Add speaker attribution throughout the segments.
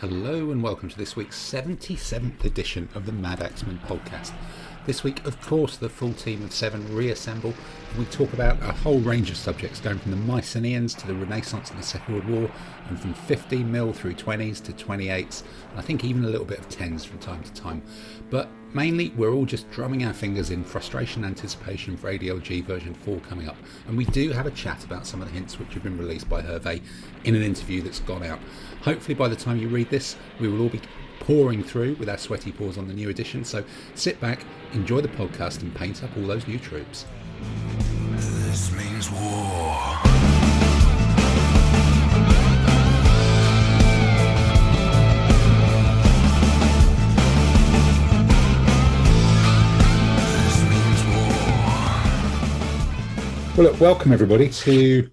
Speaker 1: Hello and welcome to this week's 77th edition of the Madaxeman podcast. This week, of course, the full team of 7 reassemble and we talk about a whole range of subjects going from the Mycenaeans to the Renaissance and the Second World War, and from 15mm through 20s to 28s, and I think even a little bit of 10s from time to time. But mainly, we're all just drumming our fingers in frustration and anticipation for ADLG version 4 coming up. And we do have a chat about some of the hints which have been released by Hervé in an interview that's gone out. Hopefully by the time you read this, we will all be pouring through with our sweaty paws on the new edition. So sit back, enjoy the podcast and paint up all those new troops.
Speaker 2: This means war.
Speaker 1: Well, look, welcome everybody to,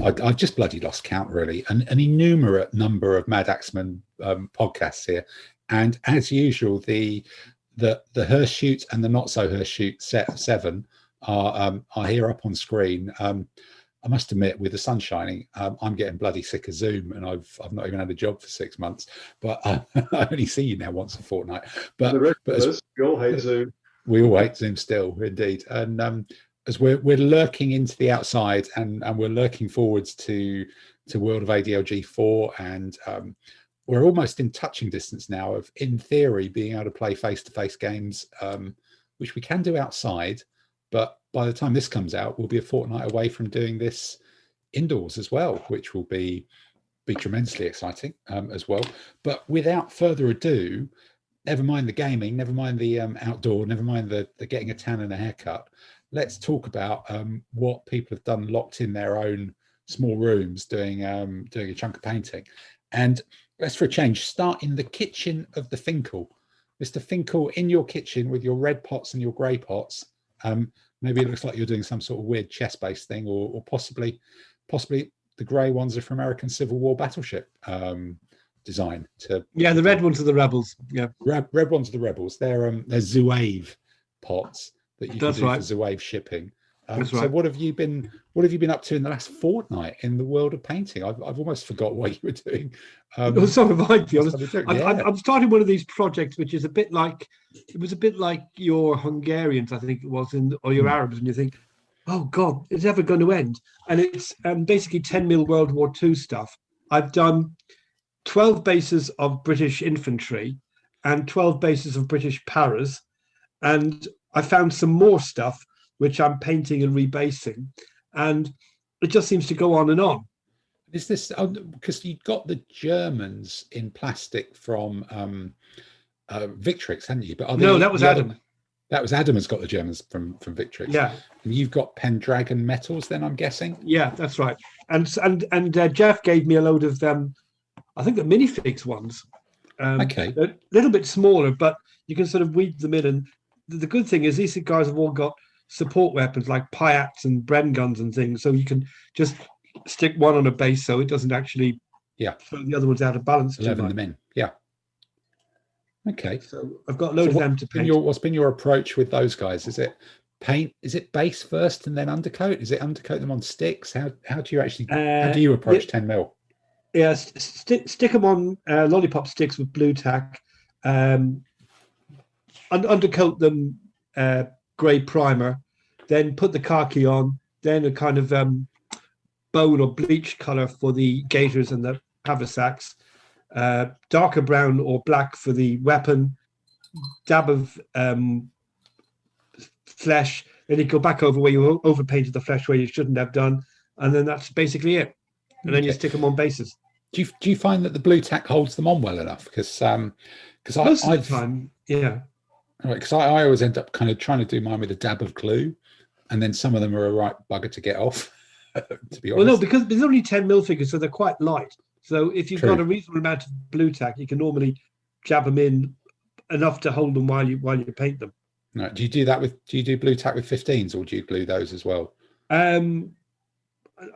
Speaker 1: I've just bloody lost count really, an innumerate number of Madaxeman podcasts here. And as usual, the Hirsute and the not so Hirsute set of 7 are here up on screen. I must admit, with the sun shining, I'm getting bloody sick of Zoom, and I've not even had a job for 6 months. But I only see you now once a fortnight. But
Speaker 3: we all hate Zoom.
Speaker 1: We all hate Zoom still, indeed. And as we're lurking into the outside and we're lurking forwards to World of ADLG 4, and we're almost in touching distance now of, in theory, being able to play face-to-face games, which we can do outside, but by the time this comes out, we'll be a fortnight away from doing this indoors as well, which will be tremendously exciting as well. But without further ado, never mind the gaming, never mind the outdoor, never mind the getting a tan and a haircut, let's talk about what people have done locked in their own small rooms doing a chunk of painting. And let's, for a change, start in the kitchen of the Finkel. Mr. Finkel, in your kitchen with your red pots and your grey pots, maybe it looks like you're doing some sort of weird chess-based thing, or possibly the grey ones are for American Civil War battleship design.
Speaker 3: The red ones are the rebels. Yeah,
Speaker 1: red ones are the rebels. They're Zouave pots that you can do for Zouave shipping. So what have you been up to in the last fortnight in the world of painting? I've almost forgot what you were doing.
Speaker 3: So have I, to be honest. I'm starting one of these projects which is a bit like your Hungarians, I think it was, or your Arabs, and you think, oh God, it's ever going to end? And it's basically 10mm World War II stuff. I've done 12 bases of British infantry and 12 bases of British paras, and I found some more stuff which I'm painting and rebasing, and it just seems to go on and on.
Speaker 1: Is this because you got the Germans in plastic from Victrix, hadn't you? But
Speaker 3: no, that was Adam.
Speaker 1: That was Adam has got the Germans from Victrix.
Speaker 3: Yeah, and
Speaker 1: you've got Pendragon metals, then I'm guessing.
Speaker 3: Yeah, that's right. And Jeff gave me a load of them. I think the minifix ones.
Speaker 1: Okay,
Speaker 3: they're a little bit smaller, but you can sort of weed them in. And the good thing is these guys have all got support weapons like Piats and Bren guns and things, so you can just stick one on a base so it doesn't actually throw the other ones out of balance.
Speaker 1: 11 them in. Yeah. Okay.
Speaker 3: So I've got a load of them to paint.
Speaker 1: What's been your approach with those guys? Is it paint? Is it base first and then undercoat? Is it undercoat them on sticks? How do you actually how do you approach 10mm?
Speaker 3: Yeah, stick them on lollipop sticks with blue tack. Undercoat them grey primer, then put the khaki on, then a kind of bone or bleach colour for the gaiters and the haversacks, darker brown or black for the weapon, dab of flesh, then you go back over where you overpainted the flesh where you shouldn't have done, and then that's basically it. And then you stick them on bases.
Speaker 1: Do you find that the blue tack holds them on well enough? Because
Speaker 3: most of the time, yeah.
Speaker 1: Right, because I always end up kind of trying to do mine with a dab of glue, and then some of them are a right bugger to get off, to be honest.
Speaker 3: Well, no, because there's only 10mm figures, so they're quite light. So if you've got a reasonable amount of blue tack, you can normally jab them in enough to hold them while you paint them.
Speaker 1: Right. Do you do blue tack with 15s, or do you glue those as well?
Speaker 3: I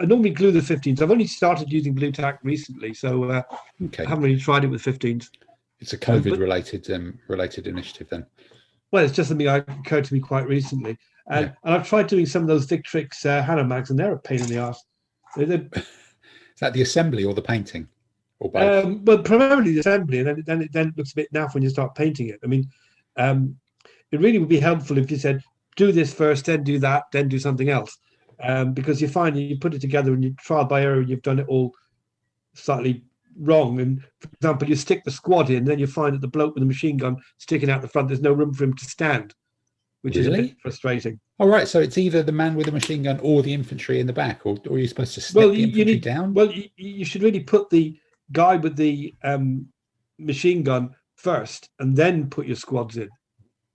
Speaker 3: normally glue the 15s. I've only started using blue tack recently, so I haven't really tried it with 15s.
Speaker 1: It's a COVID-related initiative then.
Speaker 3: Well, it's just something that occurred to me quite recently. And I've tried doing some of those Victrix Hanomags, and they're a pain in the arse.
Speaker 1: Is that the assembly or the painting? or both?
Speaker 3: Well, primarily the assembly, and then it looks a bit naff when you start painting it. I mean, it really would be helpful if you said, do this first, then do that, then do something else. Because you find you put it together and you trial by error, you've done it all slightly wrong. And for example, you stick the squad in, then you find that the bloke with the machine gun sticking out the front, there's no room for him to stand, which is a bit frustrating.
Speaker 1: All right, so it's either the man with the machine gun or the infantry in the back, or are you supposed to step the infantry down?
Speaker 3: Well, you should really put the guy with the machine gun first, and then put your squads in.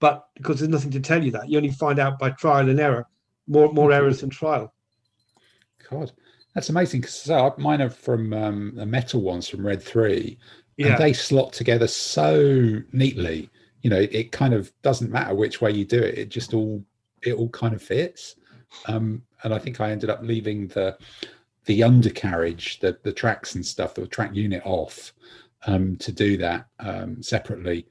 Speaker 3: But because there's nothing to tell you that, you only find out by trial and error. More errors than trial.
Speaker 1: God, that's amazing. Because mine are from the metal ones from Red 3, and they slot together so neatly. You know, it kind of doesn't matter which way you do it. It all kind of fits. And I think I ended up leaving the undercarriage, the tracks and stuff, the track unit off to do that separately,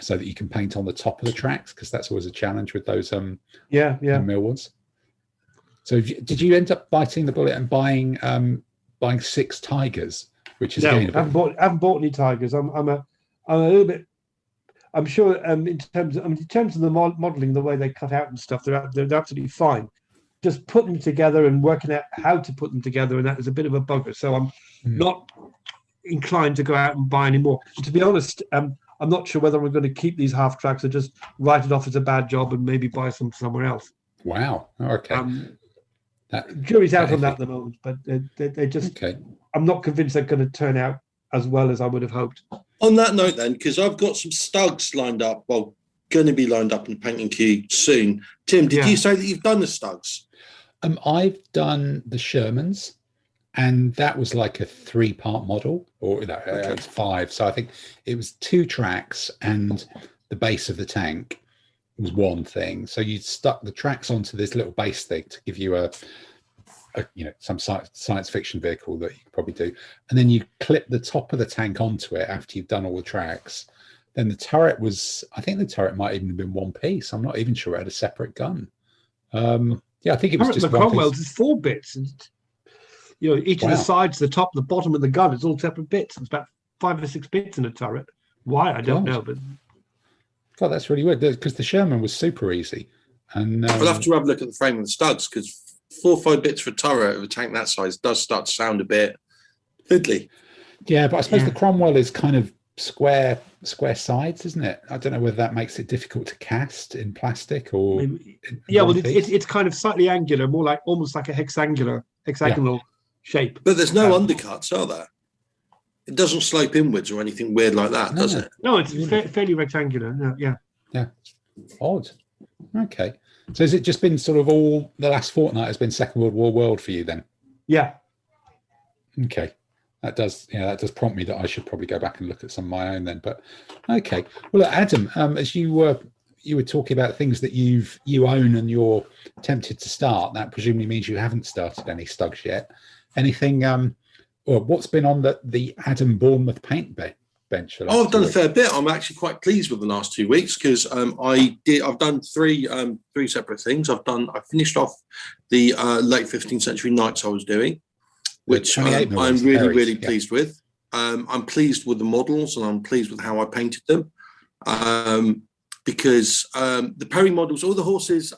Speaker 1: so that you can paint on the top of the tracks, because that's always a challenge with those mill ones. So did you end up biting the bullet and buying 6 tigers, which is
Speaker 3: I haven't bought any tigers. I'm a little bit. I'm sure in terms of the modelling, the way they cut out and stuff, they're absolutely fine. Just putting them together and working out how to put them together, and that is a bit of a bugger. So I'm not inclined to go out and buy any more. And to be honest, I'm not sure whether I'm going to keep these half tracks or just write it off as a bad job and maybe buy some somewhere else.
Speaker 1: Wow. Okay.
Speaker 3: Jury's out on that at the moment, but they just. Okay. I'm not convinced they're going to turn out as well as I would have hoped.
Speaker 4: On that note, then, because I've got some Stugs lined up, well, going to be lined up in the painting queue soon. Tim, did you say that you've done the Stugs?
Speaker 1: I've done the Shermans, and that was like a 3-part model, or it's 5. So I think it was 2 tracks, and the base of the tank was one thing. So you stuck the tracks onto this little base thing to give you some science fiction vehicle that you could probably do, and then you clip the top of the tank onto it after you've done all the tracks. Then the turret I think the turret might even have been one piece. I'm not even sure it had a separate gun. I think it was just
Speaker 3: the
Speaker 1: one
Speaker 3: Cromwell's
Speaker 1: piece.
Speaker 3: is 4 bits, and each of the sides, the top, the bottom of the gun, it's all separate bits. It's about 5 or 6 bits in a turret. Why I don't know, but
Speaker 1: God, that's really weird, because the Sherman was super easy. And
Speaker 4: we'll have to have a look at the frame of the Stugs, because 4 or 5 bits for a turret of a tank that size does start to sound a bit fiddly.
Speaker 1: Yeah, but I suppose the Cromwell is kind of square sides, isn't it? I don't know whether that makes it difficult to cast in plastic or.
Speaker 3: It's kind of slightly angular, more like almost like a hexagonal shape.
Speaker 4: But there's no undercuts, are there? It doesn't slope inwards or anything weird like that, does it?
Speaker 3: No, it's fairly rectangular. Yeah.
Speaker 1: Odd. Okay. So has it just been sort of all the last fortnight has been Second World War world for you then?
Speaker 3: Yeah.
Speaker 1: Okay. That does prompt me that I should probably go back and look at some of my own then. But okay. Well, Adam, as you were talking about things that you own and you're tempted to start, that presumably means you haven't started any Stugs yet. Anything or what's been on the Adam Bournemouth paint bench?
Speaker 4: I've done a fair bit. I'm actually quite pleased with the last 2 weeks, because I've done three separate things. I finished off the late 15th century knights I was doing, which I'm really pleased with. I'm pleased with the models, and I'm pleased with how I painted them, because the Perry models, all the horses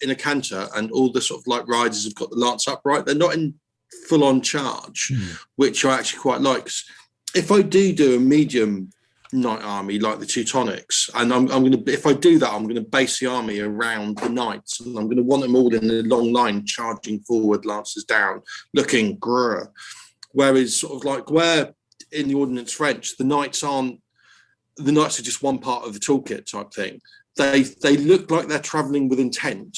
Speaker 4: in a canter and all the sort of like riders have got the lance upright. They're not in full-on charge, which I actually quite like. If I do a medium knight army like the Teutonics, and if I do that, I'm going to base the army around the knights, and I'm going to want them all in a long line, charging forward, lances down, looking grrr. Whereas sort of like where in the Ordnance French, the knights are just one part of the toolkit type thing. They look like they're traveling with intent,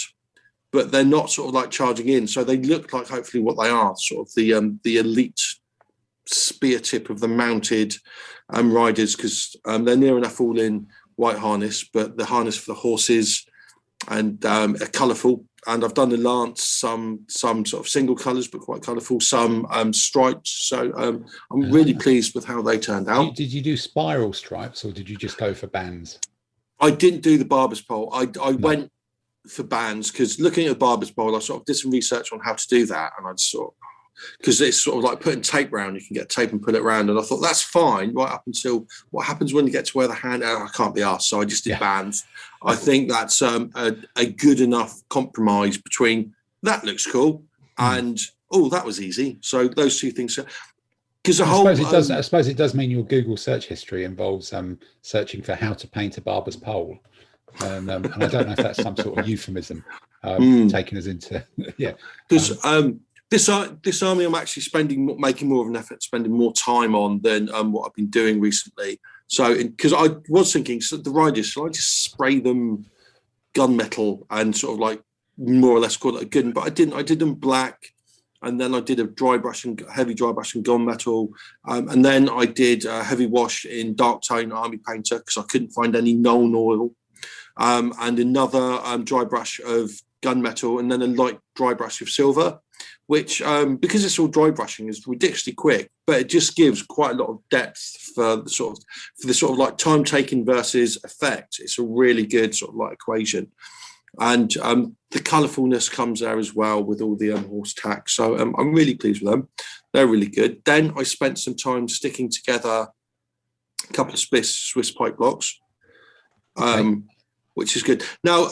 Speaker 4: but they're not sort of like charging in. So they look like hopefully what they are, sort of the elite spear tip of the mounted riders, because they're near enough all in white harness, but the harness for the horses and are colourful. And I've done the lance, some sort of single colours, but quite colourful, some stripes. So I'm really pleased with how they turned out.
Speaker 1: Did you do spiral stripes, or did you just go for bands?
Speaker 4: I didn't do the barber's pole. I went for bands, because looking at the barber's pole, I sort of did some research on how to do that, and I just thought, because it's sort of like putting tape round. You can get tape and put it around, and I thought that's fine right up until what happens when you get to where the hand. Oh, I can't be asked, so I just did bands. I think that's a good enough compromise between that looks cool and that was easy. So those two things. Because
Speaker 1: I suppose it does mean your Google search history involves searching for how to paint a barber's pole, and I don't know if that's some sort of euphemism taking us into
Speaker 4: Because this army I'm actually making more of an effort, spending more time on than what I've been doing recently. So because I was thinking, so the riders, shall I just spray them gunmetal and sort of like more or less call it a gun? But I didn't. I did them black. And then I did a heavy dry brush and gunmetal. And then I did a heavy wash in dark tone army painter because I couldn't find any Nuln oil. And another dry brush of gunmetal, and then a light dry brush of silver, which because it's all dry brushing is ridiculously quick, but it just gives quite a lot of depth for the sort of like time taken versus effect. It's a really good sort of like equation. And the colourfulness comes there as well with all the horse tack. So I'm really pleased with them. They're really good. Then I spent some time sticking together a couple of Swiss pipe blocks, which is good. Now,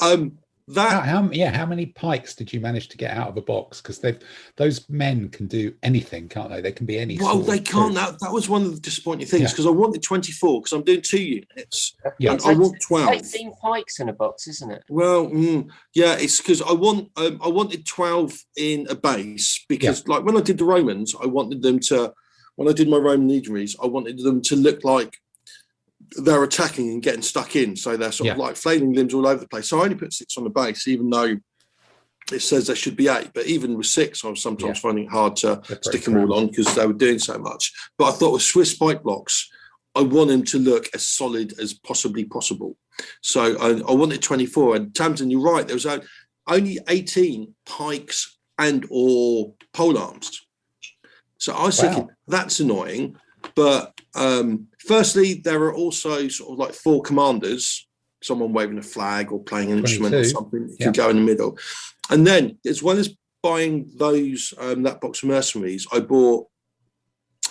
Speaker 1: how many pikes did you manage to get out of a box? Because those men can do anything, can't they? They can be any.
Speaker 4: Well, they can't. That was one of the disappointing things because I wanted 24 because I'm doing 2 units.
Speaker 5: Yeah,
Speaker 4: and I want 12.
Speaker 5: 18 pikes in a box, isn't it?
Speaker 4: Well, it's because I wanted 12 in a base because, like, when I did the Romans, I wanted them to. When I did my Roman legionaries, I wanted them to look like they're attacking and getting stuck in, so they're sort of like flailing limbs all over the place. So I only put 6 on the base, even though it says there should be 8. But even with 6, I was sometimes finding it hard to stick them all on because they were doing so much. But I thought with Swiss spike blocks, I want them to look as solid as possibly possible. So I wanted 24. And Tamsin, you're right, there was only 18 pikes and or pole arms. So I was thinking that's annoying, but firstly, there are also sort of like 4 commanders, someone waving a flag or playing an instrument or something. You can go in the middle. And then, as well as buying those that box of mercenaries, I bought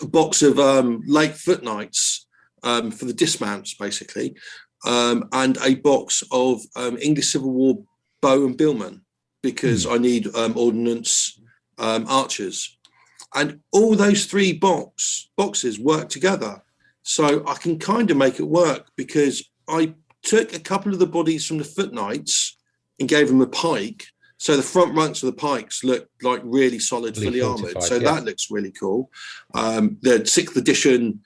Speaker 4: a box of late foot knights for the dismounts, basically, and a box of English Civil War bow and billmen because I need ordnance archers. And all those 3 boxes work together. So I can kind of make it work because I took a couple of the bodies from the foot knights and gave them a pike. So the front ranks of the pikes look like really solid, fully armoured. So that looks really cool. The 6th edition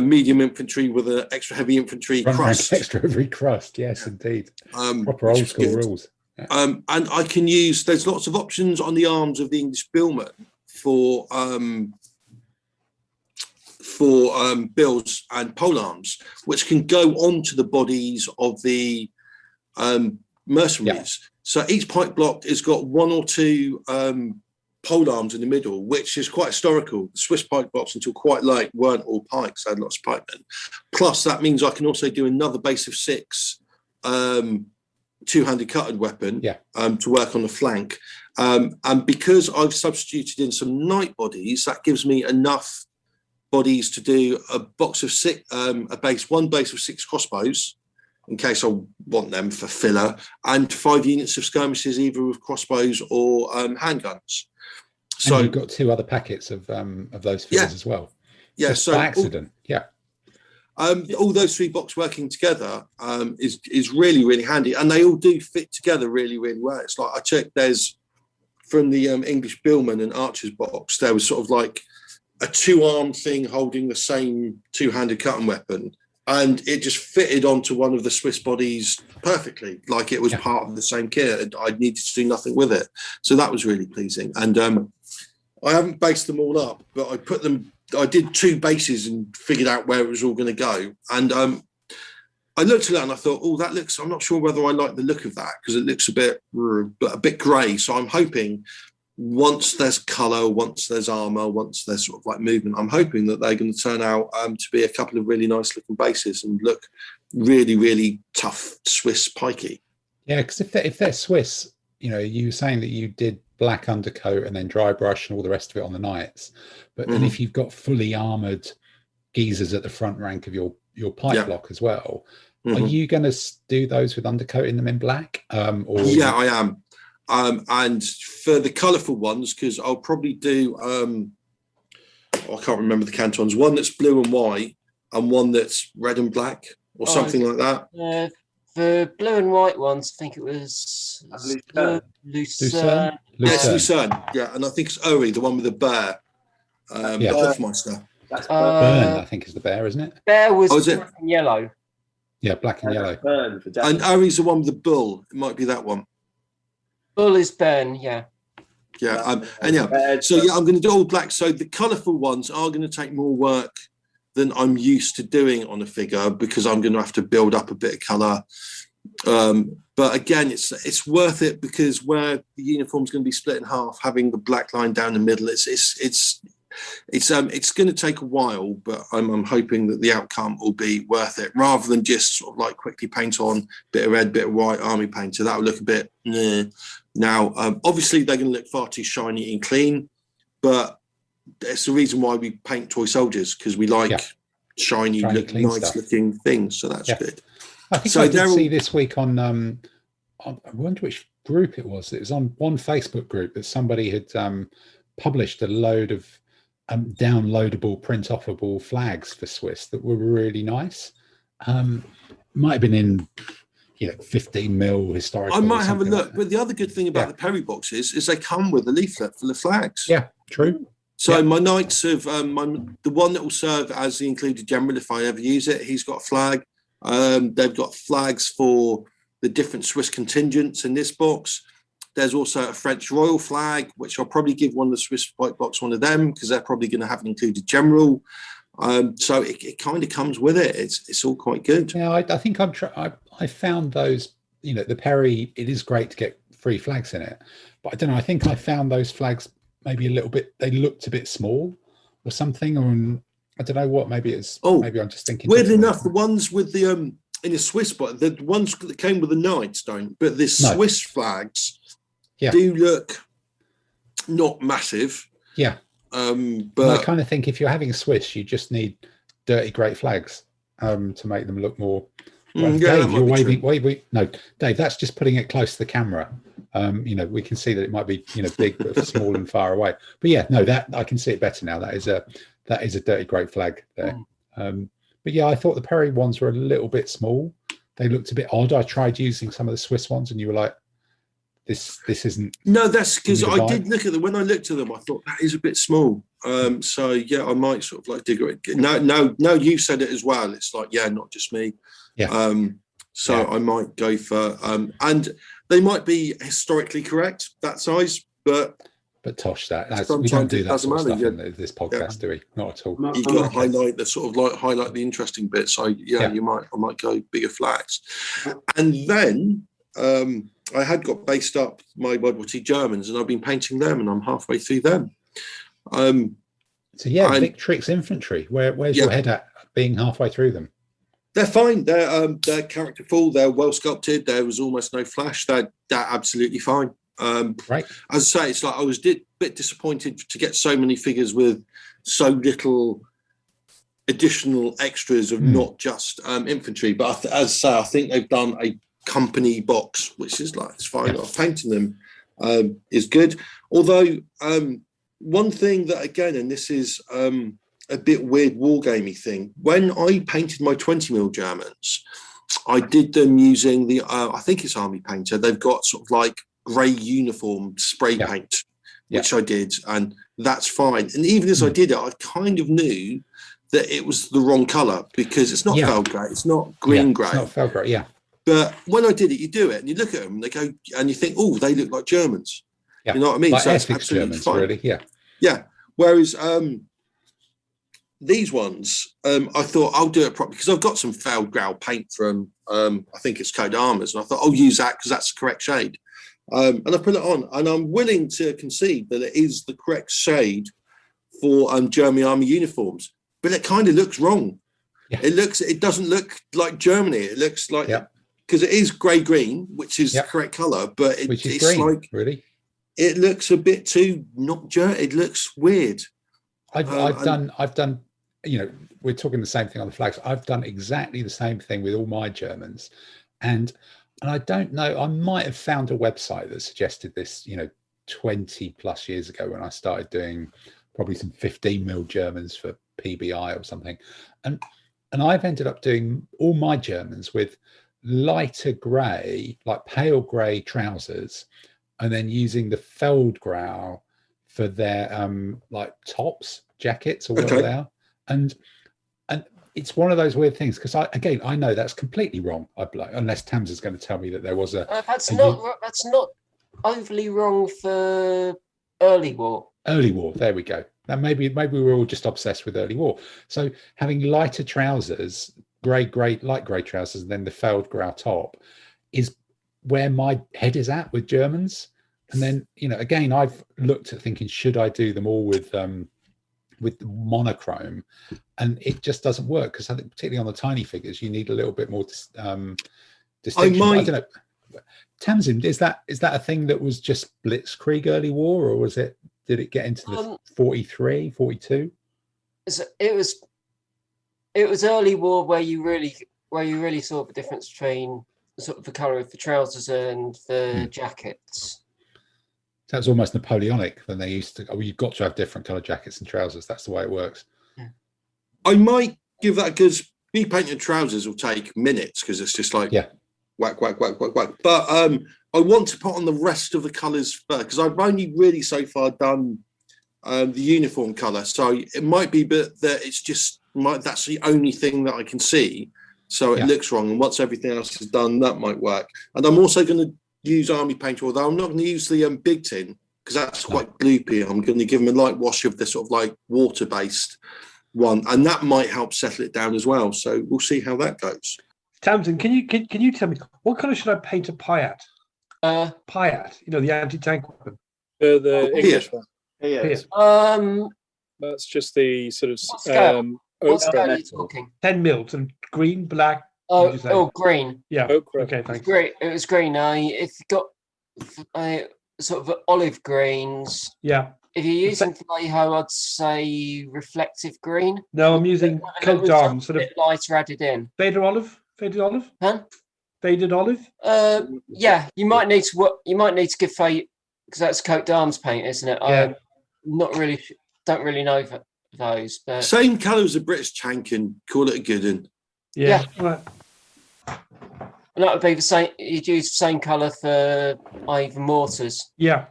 Speaker 4: medium infantry with an extra heavy infantry crust.
Speaker 1: Extra heavy crust, yes, indeed. Proper old school rules. Yeah.
Speaker 4: And I can use, there's lots of options on the arms of the English billmen for bills and pole arms, which can go onto the bodies of the mercenaries. So each pike block has got 1 or 2 pole arms in the middle, which is quite historical. The Swiss pike blocks until quite late weren't all pikes, they had lots of pikemen. Plus that means I can also do another base of 6 two-handed cutted weapon to work on the flank. And because I've substituted in some knight bodies, that gives me enough bodies to do a box of 6, one base of 6 crossbows, in case I want them for filler, and 5 units of skirmishes, either with crossbows or handguns. So
Speaker 1: and you've got 2 other packets of those fillers as well.
Speaker 4: Yeah,
Speaker 1: just by accident.
Speaker 4: All those 3 boxes working together is really, really handy, and they all do fit together really, really well. It's like I checked. There's from the English billman and archers box, there was sort of like a 2-armed thing holding the same 2-handed cutting weapon, and it just fitted onto one of the Swiss bodies perfectly, like it was part of the same kit. And I needed to do nothing with it, so that was really pleasing. And I haven't based them all up, but I did 2 bases and figured out where it was all going to go. And I looked at that and I thought, I'm not sure whether I like the look of that because it looks a bit grey. So I'm hoping once there's colour, once there's armour, once there's sort of like movement, I'm hoping that they're going to turn out to be a couple of really nice looking bases and look really, really tough Swiss pikey.
Speaker 1: Yeah, because if they're Swiss, you were saying that you did black undercoat and then dry brush and all the rest of it on the knights. But then if you've got fully armored geezers at the front rank of your pipe block as well, are you going to do those with undercoating them in black?
Speaker 4: I am. And for the colourful ones, because I'll probably do, I can't remember the cantons, one that's blue and white and one that's red and black or something like that.
Speaker 5: The blue and white ones, I think it was Lucerne.
Speaker 4: Yes, Lucerne. Yeah, and I think it's Ori, the one with the bear, the Hoffmeister.
Speaker 1: That's Burn, I think, is the bear, isn't it?
Speaker 5: Bear was black and yellow.
Speaker 1: Yeah, black and yellow.
Speaker 4: Burn and Ori's the one with the bull. It might be that one.
Speaker 5: Bull is Burn, yeah.
Speaker 4: Yeah, anyhow, so yeah, I'm going to do all black. So the colourful ones are going to take more work than I'm used to doing on a figure, because I'm going to have to build up a bit of colour. But again, it's worth it, because where the uniform's going to be split in half, having the black line down the middle, it's going to take a while, but I'm hoping that the outcome will be worth it, rather than just sort of like quickly paint on bit of red, bit of white, army paint. So that will look a bit Now, obviously, they're going to look far too shiny and clean, but it's the reason why we paint toy soldiers, because we like shiny nice looking things. So that's good.
Speaker 1: I think I did see this week on I wonder which group it was. It was on one Facebook group that somebody had published a load of downloadable, print-offable flags for Swiss that were really nice. Might have been in 15 mil historical.
Speaker 4: I might have a look. But the other good thing about the Perry boxes is they come with a leaflet full of flags.
Speaker 1: Yeah, true.
Speaker 4: So my knights have the one that will serve as the included general if I ever use it. He's got a flag. They've got flags for the different Swiss contingents in this box. There's also a French royal flag, which I'll probably give one of the Swiss white box one of them, because they're probably going to have an included general. So it kind of comes with it. It's all quite good.
Speaker 1: Yeah, I think I found those. The Perry. It is great to get free flags in it, but I don't know. I think I found those flags maybe a little bit. They looked a bit small, or something, or I don't know what. Maybe it's. Maybe I'm just thinking.
Speaker 4: Weirdly enough, the ones with the in a Swiss box, the ones that came with the knights don't, but the Swiss flags do look not massive.
Speaker 1: Yeah.
Speaker 4: But
Speaker 1: I kind of think if you're having Swiss, you just need dirty great flags to make them look more. Well, Dave, you're waving. No, Dave, that's just putting it close to the camera. We can see that it might be big but small and far away. But yeah, no, that I can see it better now. That is a dirty great flag there. But yeah, I thought the Perry ones were a little bit small. They looked a bit odd. I tried using some of the Swiss ones, and you were like, This isn't.
Speaker 4: No, that's because I did look at them. When I looked at them, I thought that is a bit small. So yeah, I might sort of like dig it. No, you said it as well. It's like, not just me.
Speaker 1: Yeah.
Speaker 4: I might go for and they might be historically correct that size, but
Speaker 1: Tosh, we don't do that sort of stuff in this podcast, do we? Not at all.
Speaker 4: You've got to highlight the highlight the interesting bits. So I might go bigger flags, and then. I had got based up my World War II Germans, and I've been painting them, and I'm halfway through them.
Speaker 1: Victrix infantry. Where's your head at being halfway through them?
Speaker 4: They're fine. They're characterful. They're well sculpted. There was almost no flash. They're absolutely fine.
Speaker 1: Right.
Speaker 4: As I say, it's like I was a bit disappointed to get so many figures with so little additional extras of not just infantry. But as I say, I think they've done a company box, which is like, it's fine. Painting them is good. Although one thing that, again, and this is a bit weird wargamey thing, when I painted my 20mm Germans, I did them using the I think it's Army Painter. They've got sort of like grey uniform spray paint, which I did, and that's fine. And even as I did it, I kind of knew that it was the wrong colour, because it's not felt grey, it's not green grey.
Speaker 1: It's not felt grey,
Speaker 4: But when I did it, you do it and you look at them and they go, and you think, oh, they look like Germans.
Speaker 1: Yeah.
Speaker 4: You know what I mean?
Speaker 1: Like
Speaker 4: so
Speaker 1: Essex Germans, fine. Really. Yeah.
Speaker 4: Yeah. Whereas these ones, I thought I'll do it properly, because I've got some foul growl paint from, I think it's Code Armours, and I thought I'll use that because that's the correct shade. And I put it on, and I'm willing to concede that it is the correct shade for German Army uniforms, but it kind of looks wrong. Yeah. It doesn't look like Germany. It looks like, because it is grey green, which is the correct colour, but it's
Speaker 1: green,
Speaker 4: like,
Speaker 1: really.
Speaker 4: it looks a bit too not jerk. It looks weird.
Speaker 1: I've done, you know, we're talking the same thing on the flags. I've done exactly the same thing with all my Germans, and I don't know, I might have found a website that suggested this, you know, 20 plus years ago when I started doing probably some 15 mil Germans for PBI or something, and I've ended up doing all my Germans with lighter grey, like pale grey trousers, and then using the Feldgrau for their like tops, jackets, or whatever they are. And it's one of those weird things, because I know that's completely wrong. Unless Tams is going to tell me that there was
Speaker 5: that's not overly wrong for early war.
Speaker 1: Early war, there we go. Now maybe we're all just obsessed with early war. So having lighter trousers, light grey trousers, and then the Feldgrau top is where my head is at with Germans. And then, you know, again, I've looked at thinking, should I do them all with monochrome? And it just doesn't work, because I think particularly on the tiny figures, you need a little bit more distinction. I don't know. Tamsin, is that a thing that was just Blitzkrieg early war, or did it get into the 43, 42?
Speaker 5: It was early war where you really saw the difference between sort of the colour of the trousers and the jackets.
Speaker 1: So it's almost Napoleonic when they used to. You've got to have different coloured jackets and trousers. That's the way it works.
Speaker 5: Yeah.
Speaker 4: I might give that, because repainting trousers will take minutes, because it's just like whack, whack, whack, whack, whack. But I want to put on the rest of the colours first, because I've only really so far done the uniform colour. So it might be that it's just that's the only thing that I can see. So it looks wrong. And once everything else is done, that might work. And I'm also going to use army paint, although I'm not going to use the big tin, because that's quite gloopy. I'm going to give them a light wash of the sort of like water-based one, and that might help settle it down as well. So we'll see how that goes.
Speaker 3: Tamsin, can you tell me what colour should I paint a Piat? Piat, you know, the anti-tank weapon.
Speaker 6: The English one.
Speaker 3: Yeah.
Speaker 6: That's just the sort of
Speaker 5: what scale are you talking?
Speaker 3: 10 mil, sort of green, black.
Speaker 5: Green.
Speaker 3: Yeah. Okay, thanks.
Speaker 5: It was green. If you got sort of olive greens.
Speaker 3: Yeah.
Speaker 5: If you're using Vallejo, I'd say reflective green.
Speaker 3: No, I'm using coat d'arms, sort of
Speaker 5: lighter added in.
Speaker 3: Faded olive.
Speaker 5: Huh?
Speaker 3: Faded olive.
Speaker 5: Yeah. You might need to give fade, because that's coat d'arms paint, isn't it?
Speaker 3: Yeah.
Speaker 5: Don't really know those. But
Speaker 4: same colour as a British tank, and call it a good one.
Speaker 3: Yeah. Right.
Speaker 5: And that would be the same. You'd use the same colour for either mortars.
Speaker 3: Yeah.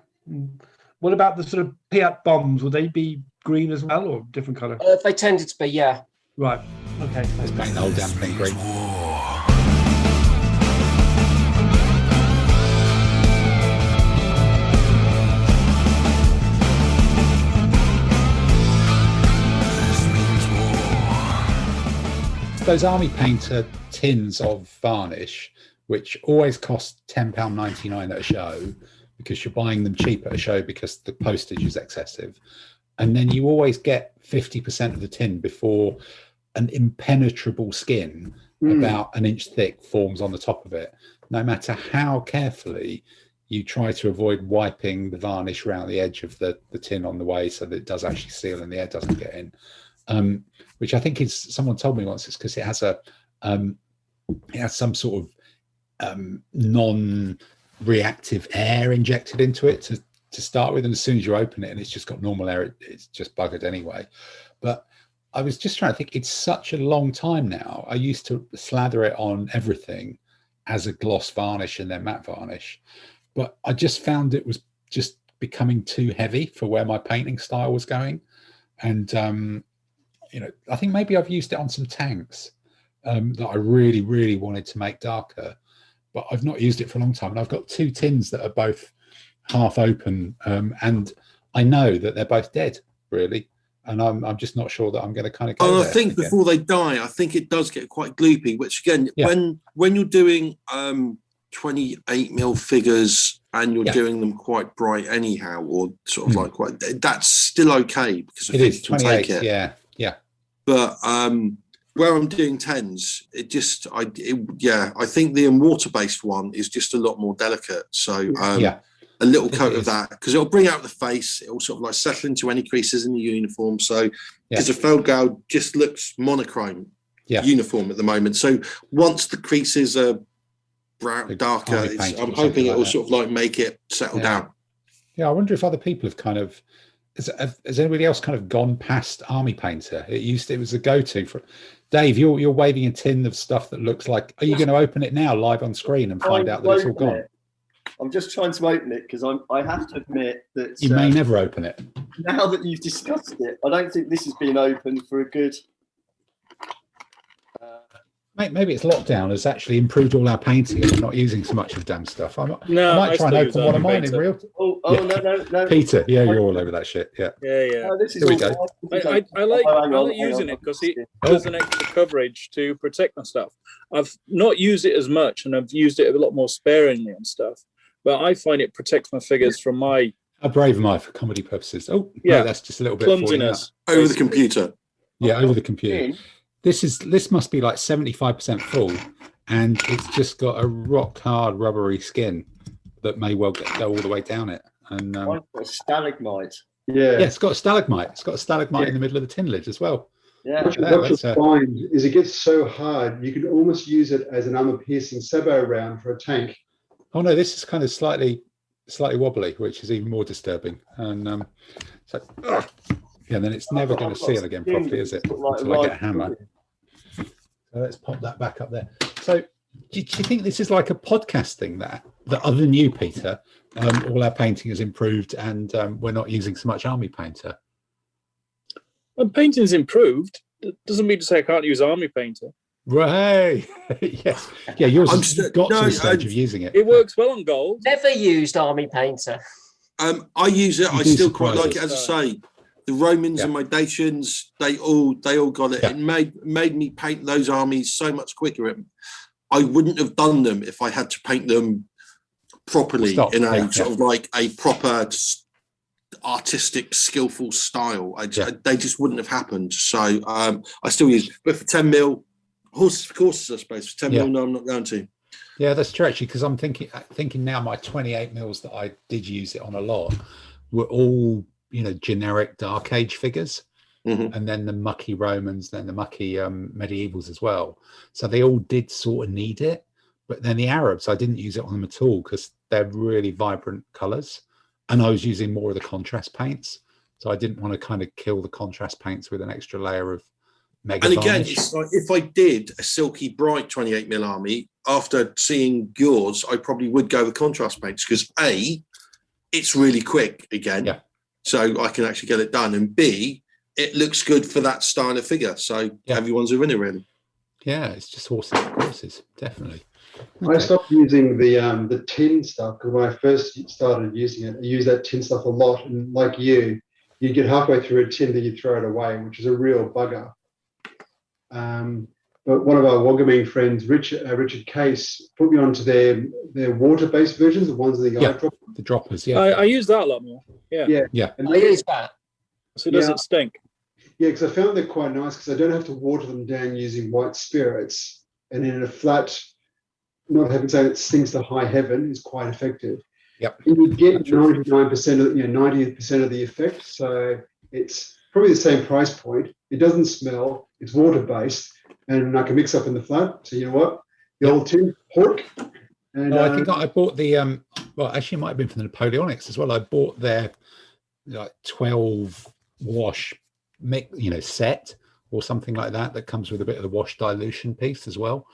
Speaker 3: What about the sort of Piat bombs? Would they be green as well, or different colour?
Speaker 5: They tended to be, yeah.
Speaker 3: Right. Okay.
Speaker 1: Let's paint the whole damn thing green. Those army painter tins of varnish, which always cost £10.99 at a show, because you're buying them cheap at a show because the postage is excessive. And then you always get 50% of the tin before an impenetrable skin about an inch thick forms on the top of it. No matter how carefully you try to avoid wiping the varnish around the edge of the tin on the way so that it does actually seal and the air doesn't get in. Which I think is, someone told me once, it's because it has some sort of non-reactive air injected into it to start with, and as soon as you open it and it's just got normal air, it's just buggered anyway. But I was just trying to think, it's such a long time now. I used to slather it on everything as a gloss varnish and then matte varnish, but I just found it was just becoming too heavy for where my painting style was going. And you know, I think maybe I've used it on some tanks that I really, really wanted to make darker, but I've not used it for a long time. And I've got two tins that are both half open, and I know that they're both dead, really. And I'm just not sure that I'm going to kind of go
Speaker 4: I think again. Before they die, I think it does get quite gloopy, which again, when you're doing 28 mil figures and you're doing them quite bright anyhow, or sort of like quite, that's still okay, because
Speaker 1: it is 28. Yeah.
Speaker 4: But where I'm doing 10s, I think the water-based one is just a lot more delicate. So a little coat of that, because it'll bring out the face. It'll sort of like settle into any creases in the uniform. So because the Feldgau just looks monochrome uniform at the moment. So once the creases are brown, darker, I'm hoping it will sort of like make it settle down.
Speaker 1: Yeah, I wonder if other people have kind of, has anybody else kind of gone past Army Painter? It was a go-to for Dave. You're waving a tin of stuff that looks like. Are you going to open it now live on screen and find out that it's all gone?
Speaker 7: I'm just trying to open it because I have to admit that
Speaker 1: you may never open it.
Speaker 7: Now that you've discussed it, I don't think this has been opened for a good.
Speaker 1: Maybe it's lockdown has actually improved all our painting and we're not using so much of damn stuff. I might try and open one of mine in real.
Speaker 7: No.
Speaker 1: Peter, you're all over that shit. Yeah.
Speaker 7: No, this is
Speaker 6: Here we go. I like using it because it does an extra coverage to protect my stuff. I've not used it as much and I've used it a lot more sparingly and stuff. But I find it protects my figures from my.
Speaker 1: How brave am I for comedy purposes? Oh, yeah, no, that's just a little bit
Speaker 6: clumsiness
Speaker 4: over the computer.
Speaker 1: Yeah, over the computer. This must be like 75% full, and it's just got a rock hard rubbery skin that may well go all the way down it. And
Speaker 7: I've got a stalagmite.
Speaker 1: Yeah, it's got a stalagmite. It's got a stalagmite in the middle of the tin lid as well.
Speaker 8: Yeah, what you'll find is it gets so hard you can almost use it as an armor-piercing sabot round for a tank.
Speaker 1: Oh no, this is kind of slightly wobbly, which is even more disturbing. And then it's never going to seal again properly, is it? Until I get a hammer. So let's pop that back up there. So do you think this is like a podcast thing that other than you, Peter, all our painting has improved and we're not using so much Army Painter?
Speaker 6: Well, painting's improved. Doesn't mean to say I can't use Army Painter.
Speaker 1: Right. Yes. Yeah, yours has got to the stage of using it.
Speaker 6: It works well on gold.
Speaker 5: Never used Army Painter.
Speaker 4: I use it. I still quite like it. As I say, the Romans and my Dacians, they all got it. It made me paint those armies so much quicker. I wouldn't have done them if I had to paint them properly in a sort of like a proper artistic, skillful style. They just wouldn't have happened. So I still use it. But for 10 mil, horses for courses, I suppose. For 10 mil, no, I'm not going to.
Speaker 1: Yeah, that's true actually, because I'm thinking now my 28 mils that I did use it on a lot were all, generic Dark Age figures. Mm-hmm. And then the mucky Romans, then the mucky medievals as well. So they all did sort of need it. But then the Arabs, I didn't use it on them at all because they're really vibrant colours. And I was using more of the contrast paints. So I didn't want to kind of kill the contrast paints with an extra layer of mega
Speaker 4: And again,
Speaker 1: varnish.
Speaker 4: it's like if I did a silky bright 28 mil army, after seeing yours, I probably would go with contrast paints because A, it's really quick again. Yeah. So I can actually get it done. And B, it looks good for that style of figure. So everyone's a winner, really.
Speaker 1: Yeah, it's just horses and courses, definitely.
Speaker 8: Okay. I stopped using the tin stuff because when I first started using it, I used that tin stuff a lot. And like you get halfway through a tin, then you throw it away, which is a real bugger. But one of our Wagaming friends, Richard Case, put me onto their water-based versions, the ones that the eyedropper.
Speaker 1: The droppers,
Speaker 6: I use that a lot more.
Speaker 1: Yeah.
Speaker 5: And I use that.
Speaker 6: So it doesn't stink.
Speaker 8: Yeah, because I found they're quite nice because I don't have to water them down using white spirits. And in a flat, not having to say it stinks to high heaven is quite effective.
Speaker 1: Yep.
Speaker 8: And you get 99% of 90% of the effect. So it's probably the same price point. It doesn't smell. It's water-based. And I can mix up in the flat. So you know what? The old tin, pork. And
Speaker 1: I think I bought the, actually it might have been from the Napoleonics as well. I bought their 12 wash set or something like that comes with a bit of the wash dilution piece as well.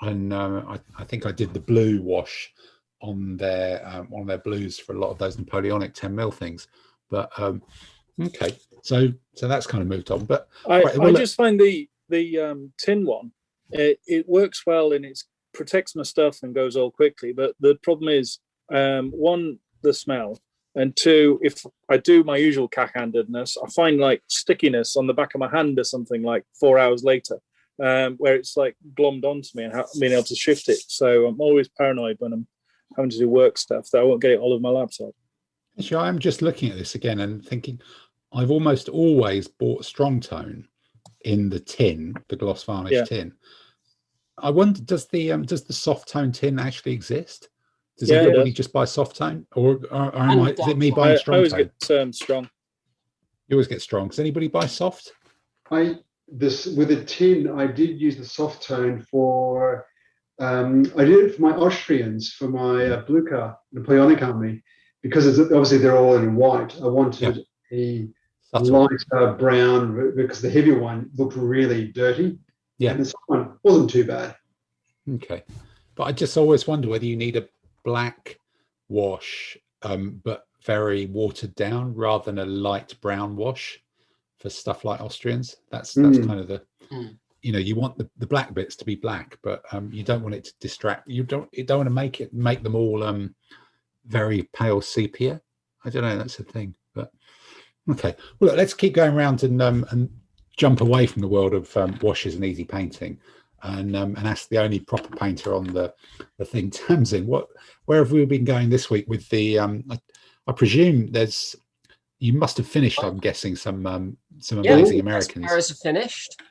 Speaker 1: And I think I did the blue wash on their blues for a lot of those Napoleonic 10 mil things. But okay, so that's kind of moved on. But
Speaker 6: I just find the tin one, it works well and it protects my stuff and goes all quickly. But the problem is, one, the smell, and two, if I do my usual cack-handedness, I find like stickiness on the back of my hand or something like 4 hours later, where it's like glommed onto me and being able to shift it. So I'm always paranoid when I'm having to do work stuff that I won't get it all over my laptop.
Speaker 1: Actually, I'm just looking at this again and thinking I've almost always bought strong tone in the tin, the gloss varnish tin. I wonder, does the soft tone tin actually exist? Does everybody just buy soft tone, or is it me buying strong
Speaker 6: I always
Speaker 1: tone?
Speaker 6: get strong.
Speaker 1: You always get strong. Does anybody buy soft?
Speaker 8: With a tin, I did use the soft tone for. I did it for my Austrians, for my blue car, Napoleonic Army, because obviously they're all in white. I wanted a lighter brown because the heavier one looked really dirty.
Speaker 1: Yeah,
Speaker 8: and the soft one wasn't too bad.
Speaker 1: Okay, but I just always wonder whether you need a black wash, but very watered down, rather than a light brown wash for stuff like Austrians. That's kind of the. You want the black bits to be black, but you don't want it to distract. You don't want to make them all very pale sepia. I don't know. That's the thing. But okay, well, let's keep going around and jump away from the world of washes and easy painting, and ask the only proper painter on the thing, Tamsin. Where have we been going this week with the? I presume you must have finished. I'm guessing some amazing Americans.
Speaker 5: Paris are finished.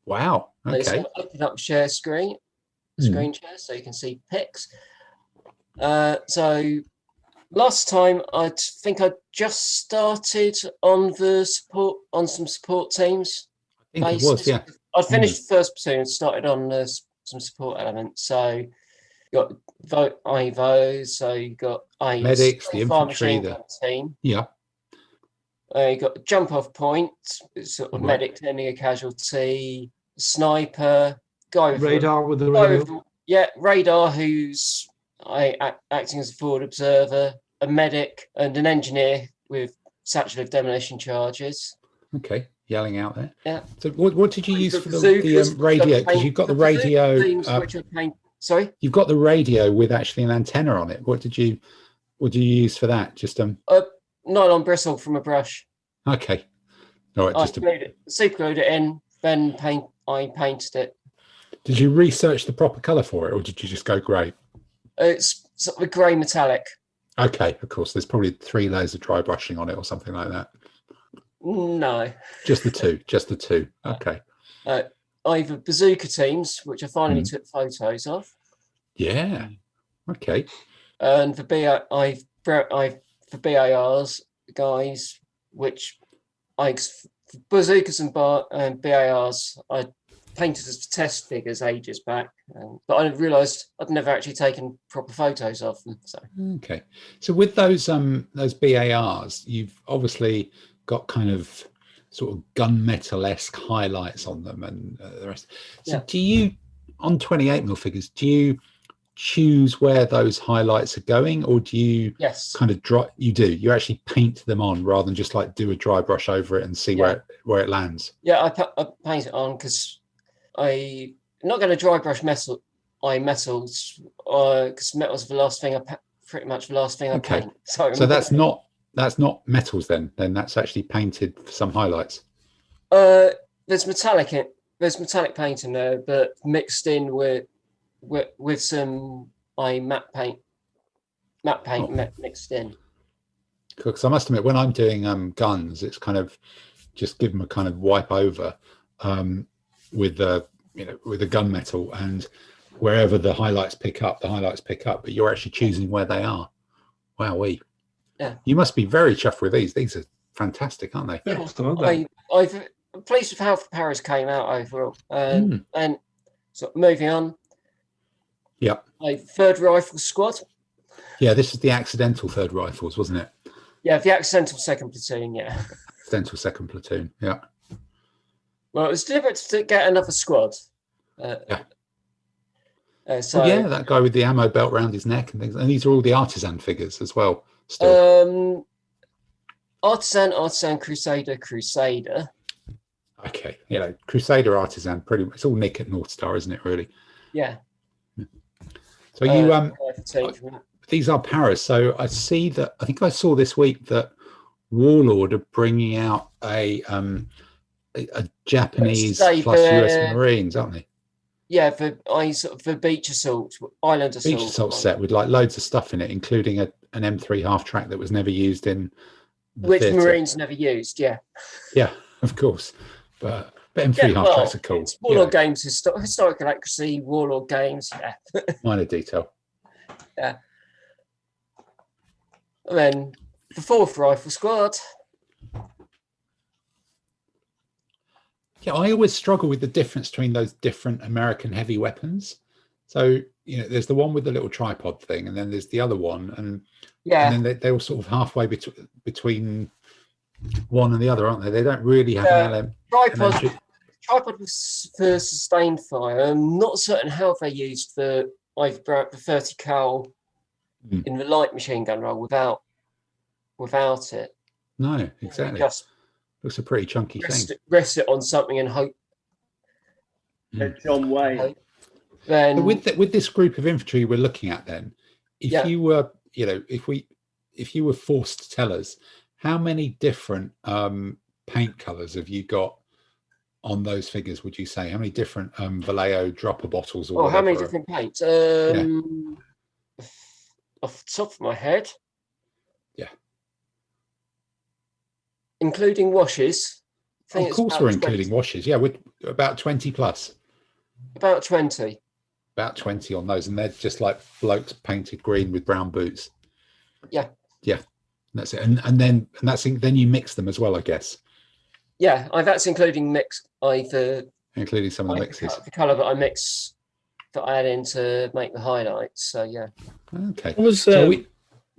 Speaker 1: Wow. Okay.
Speaker 5: So open up share screen share so you can see pics. So last time I think I just started on some support teams.
Speaker 1: I think it was, yeah.
Speaker 5: I finished the first platoon and started on some support elements. So you got Ivo, so you got
Speaker 1: medics, the infantry,
Speaker 5: team.
Speaker 1: Yeah.
Speaker 5: You got jump off point, sort of medic tending a casualty, sniper, guy with
Speaker 3: radar with the radio.
Speaker 5: Radar who's acting as a forward observer, a medic, and an engineer with satchel of demolition charges.
Speaker 1: Okay, yelling out there.
Speaker 5: Yeah.
Speaker 1: So what did you use for the radio? Because you've got the radio.
Speaker 5: Sorry.
Speaker 1: You've got the radio with actually an antenna on it. What did you use for that? Just
Speaker 5: nylon bristle from a brush.
Speaker 1: Okay. All right.
Speaker 5: Super glued it in, then I painted it.
Speaker 1: Did you research the proper colour for it, or did you just go grey?
Speaker 5: It's sort of a grey metallic.
Speaker 1: Okay, of course. There's probably 3 layers of dry brushing on it or something like that.
Speaker 5: No.
Speaker 1: Just the two. Okay.
Speaker 5: Either bazooka teams, which I finally took photos of.
Speaker 1: Yeah. Okay.
Speaker 5: And for for BARs, guys, which for bazookas and BARs, I painted as test figures ages back, but I realised I'd never actually taken proper photos of them. So
Speaker 1: okay, so with those BARs, you've obviously got kind of sort of gunmetal-esque highlights on them and the rest. So do you, on 28mm figures, do you choose where those highlights are going, or do you kind of you actually paint them on rather than just like do a dry brush over it and see where it lands?
Speaker 5: I paint it on because I'm not going to dry brush metals because metals are the last thing I paint. So
Speaker 1: that's not metals then that's actually painted for some highlights.
Speaker 5: There's metallic paint in there, but mixed in with some matte paint mixed in.
Speaker 1: Because I must admit, when I'm doing guns, it's kind of just give them a kind of wipe over with the gunmetal, and wherever the highlights pick up, but you're actually choosing where they are. Wowee.
Speaker 5: Yeah.
Speaker 1: You must be very chuffed with these. These are fantastic, aren't they?
Speaker 5: Yeah. I'm pleased with how Paris came out overall. And so moving on.
Speaker 1: Yeah.
Speaker 5: Third Rifle Squad.
Speaker 1: Yeah, this is the accidental third rifles, wasn't it?
Speaker 5: Yeah, the accidental second platoon, yeah.
Speaker 1: Accidental second platoon, yeah.
Speaker 5: Well, it was deliberate to get another squad.
Speaker 1: That guy with the ammo belt around his neck and things. And these are all the Artizan figures as well. Still.
Speaker 5: Artizan, Crusader.
Speaker 1: Okay, Crusader, Artizan, pretty much. It's all Nick at North Star, isn't it, really?
Speaker 5: Yeah.
Speaker 1: So these are Paras. So I see that, I think I saw this week that Warlord are bringing out a Japanese plus US Marines, aren't they?
Speaker 5: Yeah, for beach assault, island assault.
Speaker 1: Beach assault set with like loads of stuff in it, including an M3 half track that was never used in
Speaker 5: which theater. Marines never used, yeah.
Speaker 1: Yeah, of course. But M3 half tracks are cool.
Speaker 5: It's Warlord games, historical accuracy, Warlord games, yeah.
Speaker 1: Minor detail.
Speaker 5: Yeah. And then the 4th Rifle Squad.
Speaker 1: Yeah, I always struggle with the difference between those different American heavy weapons. So, there's the one with the little tripod thing, and then there's the other one, and then they're all sort of halfway between one and the other, aren't they? They don't really have an
Speaker 5: tripod for sustained fire. I'm not certain how they used the 30 cal in the light machine gun role without it.
Speaker 1: No, exactly.
Speaker 5: Just
Speaker 1: looks a pretty chunky thing.
Speaker 5: Rest it on something and hope.
Speaker 7: John Wayne.
Speaker 5: Then
Speaker 1: so with this group of infantry we're looking at, then, if you were, if you were forced to tell us how many different paint colors have you got on those figures, would you say? How many different Vallejo dropper bottles? Or
Speaker 5: how many different paints? Off the top of my head.
Speaker 1: Yeah.
Speaker 5: Including washes.
Speaker 1: Of course we're including washes. Yeah, we're about 20 plus.
Speaker 5: About 20.
Speaker 1: About 20 on those. And they're just like blokes painted green with brown boots.
Speaker 5: Yeah.
Speaker 1: Yeah. That's it. And then you mix them as well, I guess.
Speaker 5: Yeah, that's including
Speaker 1: including some of the mixes.
Speaker 5: The colour that I mix, that I add in to make the highlights. So yeah.
Speaker 1: Okay.
Speaker 6: I was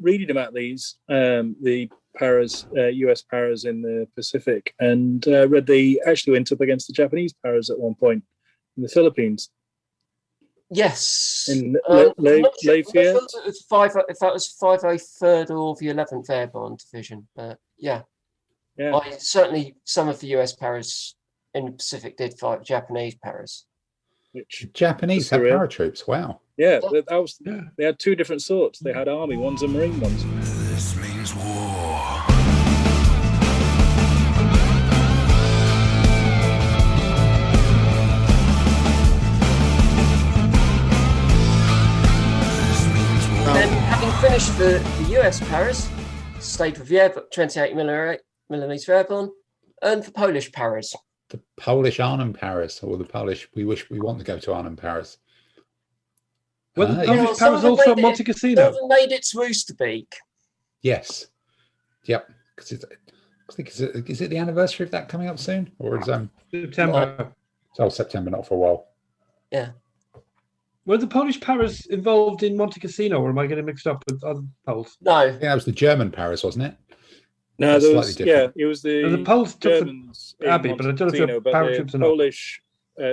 Speaker 6: reading about these, the paras, US paras in the Pacific, and read they actually went up against the Japanese paras at one point in the Philippines.
Speaker 5: Yes.
Speaker 6: In
Speaker 5: If
Speaker 6: Lafayette.
Speaker 5: that was 503rd or the 11th Airborne Division, but yeah. Certainly some of the US paras in the Pacific did fight Japanese paras.
Speaker 6: Which
Speaker 1: Japanese have paratroops. Wow.
Speaker 6: Yeah, they had two different sorts. They had army ones and marine ones.
Speaker 2: This means war.
Speaker 5: Then, having finished the US paras, stayed with the 28mm Airborne, and the Polish paras.
Speaker 1: The Polish Arnhem Paras, or the Polish, we want to go to Arnhem Paras.
Speaker 3: Well, the Polish paras also at Monte Cassino.
Speaker 5: Made its Roosterbeak.
Speaker 1: Yes. Yep. Because is it the anniversary of that coming up soon, or is
Speaker 3: September?
Speaker 1: September, not for a while.
Speaker 5: Yeah.
Speaker 3: Were the Polish paras involved in Monte Cassino, or am I getting mixed up with other Poles?
Speaker 5: No.
Speaker 1: Yeah, that was the German Paras, wasn't it?
Speaker 6: No, it was the
Speaker 3: Poles took
Speaker 6: Germans
Speaker 3: the Abbey, but I don't know if the paratroops or not.
Speaker 6: Polish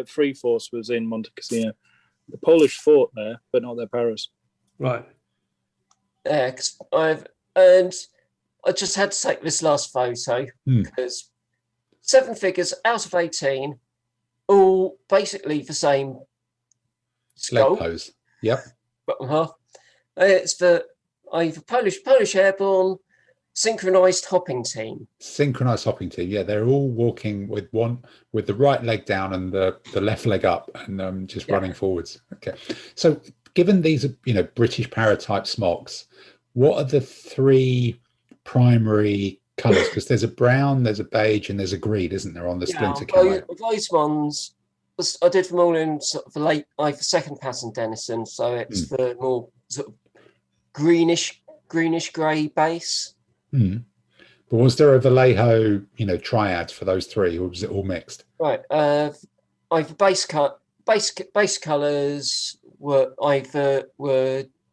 Speaker 6: Free Force was in Monte Cassino. The Polish fought there, but not their paras.
Speaker 3: Right.
Speaker 5: Yeah, because I just had to take this last photo because 7 figures out of 18, all basically the same skull.
Speaker 1: Leg pose. Yep.
Speaker 5: Bottom half. It's the Polish Airborne synchronized hopping team.
Speaker 1: Synchronized hopping team. Yeah, they're all walking with the right leg down and the left leg up, and just running forwards. Okay. So, given these are British para type smocks, what are the 3 primary colours? Because there's a brown, there's a beige, and there's a green, isn't there, on the splinter camo?
Speaker 5: Those ones, I did them all in sort of the second pattern Denison, so it's the more sort of greenish grey base.
Speaker 1: But was there a Vallejo, triad for those 3, or was it all mixed?
Speaker 5: Right. Base colours were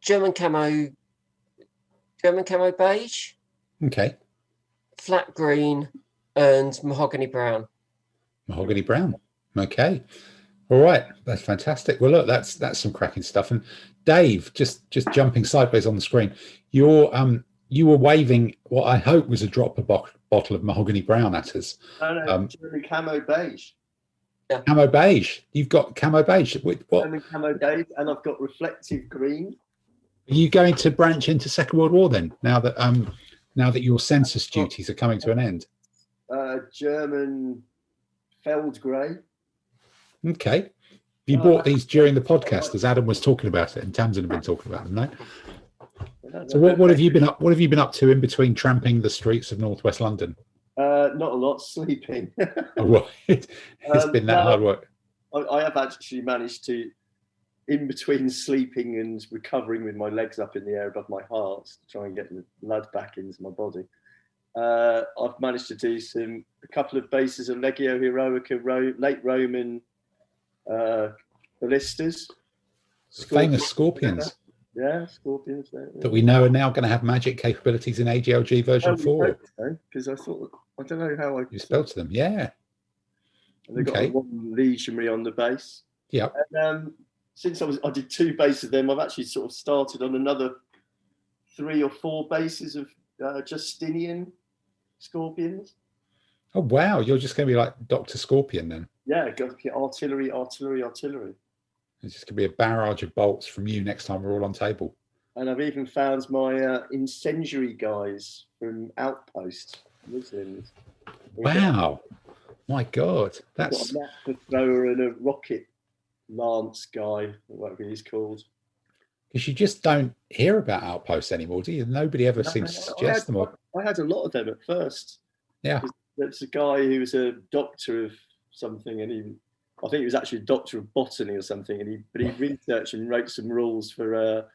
Speaker 5: German camo beige. Okay. Flat green and mahogany brown.
Speaker 1: Mahogany brown. Okay. All right. That's fantastic. Well, look, that's some cracking stuff. And Dave, just jumping sideways on the screen, you were waving what I hope was a dropper bottle of mahogany brown at us.
Speaker 7: No, camo beige.
Speaker 5: Yeah.
Speaker 1: Camo beige. You've got camo beige. What?
Speaker 7: Camo beige, and I've got reflective green.
Speaker 1: Are you going to branch into Second World War then? Now that your census duties are coming to an end.
Speaker 7: German feld grey.
Speaker 1: Okay. You bought these during the podcast, as Adam was talking about it, and Tamsin had been talking about them, no? So what have you been up? What have you been up to in between tramping the streets of northwest London?
Speaker 7: Not a lot, sleeping.
Speaker 1: Oh, well, it's been that hard work.
Speaker 7: I have actually managed to in between sleeping and recovering with my legs up in the air above my heart to try and get the blood back into my body, I've managed to do a couple of bases of Legio Heroica late Roman ballistas.
Speaker 1: Famous scorpions.
Speaker 7: Yeah, scorpions.
Speaker 1: That we know are now going to have magic capabilities in ADLG version 4.
Speaker 7: Because I thought, I don't know how
Speaker 1: you spelled to them, yeah.
Speaker 7: And they got one legionary on the base.
Speaker 1: Yeah.
Speaker 7: And since I did 2 bases of them, I've actually sort of started on another 3 or 4 bases of Justinian scorpions.
Speaker 1: Oh wow, you're just going to be like Dr. Scorpion then.
Speaker 7: Yeah, artillery.
Speaker 1: It's just going to be a barrage of bolts from you next time we're all on table.
Speaker 7: And I've even found my incendiary guys from Outpost Muslims.
Speaker 1: Wow, my God, that's
Speaker 7: got a thrower and a rocket lance guy, whatever he's called.
Speaker 1: Because you just don't hear about Outposts anymore, do you? Nobody ever seems to suggest them.
Speaker 7: I had a lot of them at first.
Speaker 1: Yeah.
Speaker 7: There's a guy who was a doctor of something, and I think he was actually a doctor of botany or something, and he researched and wrote some rules for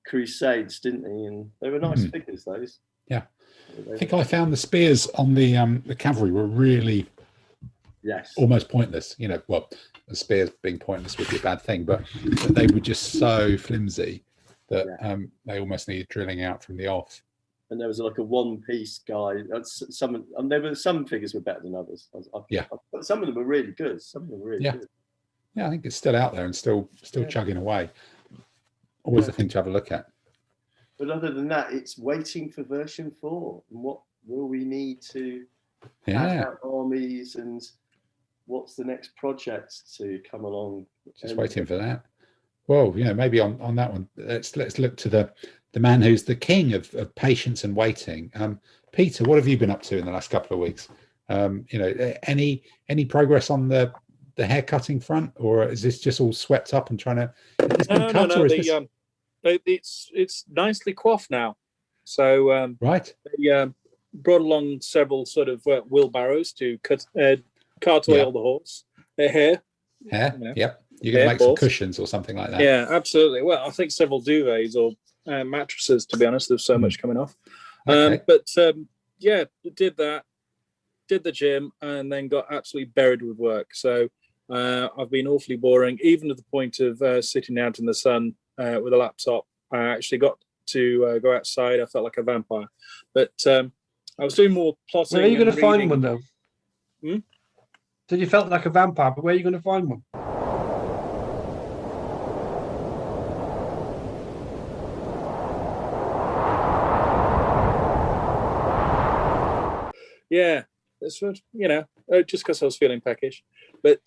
Speaker 7: crusades, didn't he? And they were nice figures, those.
Speaker 1: Yeah. I think I found the spears on the cavalry were really almost pointless. You know, well, the spears being pointless would be a bad thing, but they were just so flimsy that they almost needed drilling out from the off.
Speaker 7: And there was like a one-piece guy. There were some figures were better than others. But some of them were really good. Some of them were really good.
Speaker 1: Yeah, I think it's still out there and still chugging away. Always a thing to have a look at.
Speaker 7: But other than that, it's waiting for version 4. And what will we need to add out armies, and what's the next project to come along?
Speaker 1: Just waiting for that. Well, you know, maybe on that one, let's look to the man who's the king of patience and waiting. Peter, what have you been up to in the last couple of weeks? You know, any progress on the hair cutting front, or is this just all swept up and trying to?
Speaker 6: No. It's nicely coiffed now. So they brought along several sort of wheelbarrows to cart away all the horse. Hair.
Speaker 1: You know, yep. You're going to make some cushions or something like that.
Speaker 6: Yeah, absolutely. Well, I think several duvets or mattresses, to be honest. There's so much coming off. Did that, did the gym, and then got absolutely buried with work. So I've been awfully boring, even to the point of sitting out in the sun with a laptop. I actually got to go outside. I felt like a vampire. But I was doing more plotting.
Speaker 3: Where are you going to find one, though?
Speaker 6: Hmm?
Speaker 3: So you felt like a vampire, but where are you going to find one?
Speaker 6: Yeah, that's what, you know, just because I was feeling peckish. But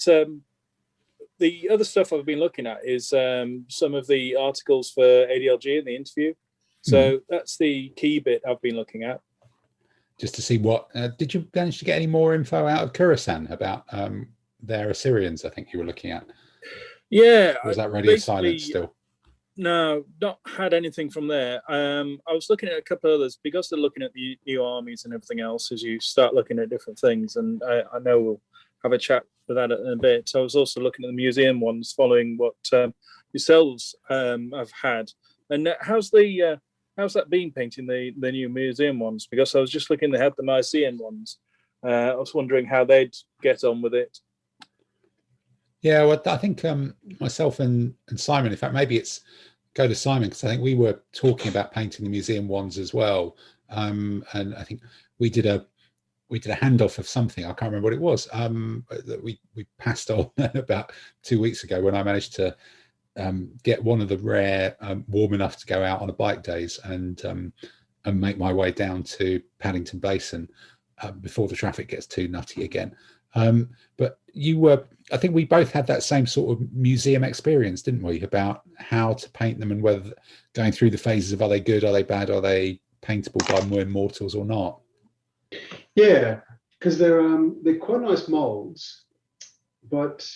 Speaker 6: the other stuff I've been looking at is some of the articles for ADLG in the interview. So that's the key bit I've been looking at.
Speaker 1: Just to see what, did you manage to get any more info out of Khorasan about their Assyrians, I think you were looking at?
Speaker 6: Yeah.
Speaker 1: Or was that radio silent still?
Speaker 6: No, not had anything from there. I was looking at a couple of others because they're looking at the new armies and everything else as you start looking at different things. And I know we'll have a chat for that in a bit. So I was also looking at the museum ones, following what yourselves have had. And how's that been painting the new museum ones? Because I was just looking, they had the Mycenaean ones. I was wondering how they'd get on with it.
Speaker 1: Yeah, well, I think myself and Simon, in fact, maybe it's go to Simon, because I think we were talking about painting the museum ones as well. And I think we did a handoff of something. I can't remember what it was that we passed on about 2 weeks ago when I managed to get one of the rare warm enough to go out on a bike days and make my way down to Paddington Basin before the traffic gets too nutty again. But I think we both had that same sort of museum experience, didn't we, about how to paint them and whether going through the phases of are they good, are they bad, are they paintable by more mortals or not?
Speaker 8: Yeah, because they're quite nice molds, but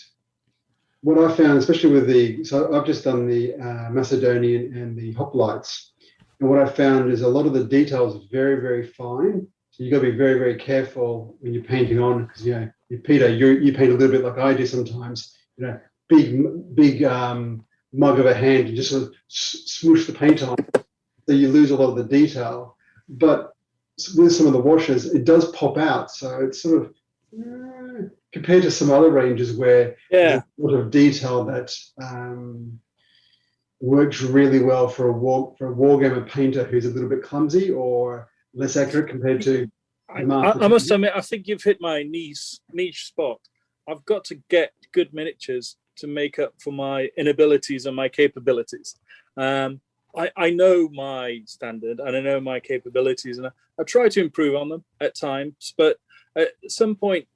Speaker 8: what I found, especially with so I've just done the Macedonian and the hoplites, and what I found is a lot of the details are very, very fine. So you've got to be very, very careful when you're painting on, because Peter, you paint a little bit like I do sometimes. You know, big mug of a hand and just sort of smoosh the paint on, so you lose a lot of the detail. But with some of the washes, it does pop out. So it's sort of compared to some other ranges where there's a lot of detail that works really well for a wargamer painter who's a little bit clumsy or less accurate compared to.
Speaker 6: I must admit, I think you've hit my niche spot. I've got to get good miniatures to make up for my inabilities and my capabilities. I know my standard and I know my capabilities, and I try to improve on them at times. But at some point,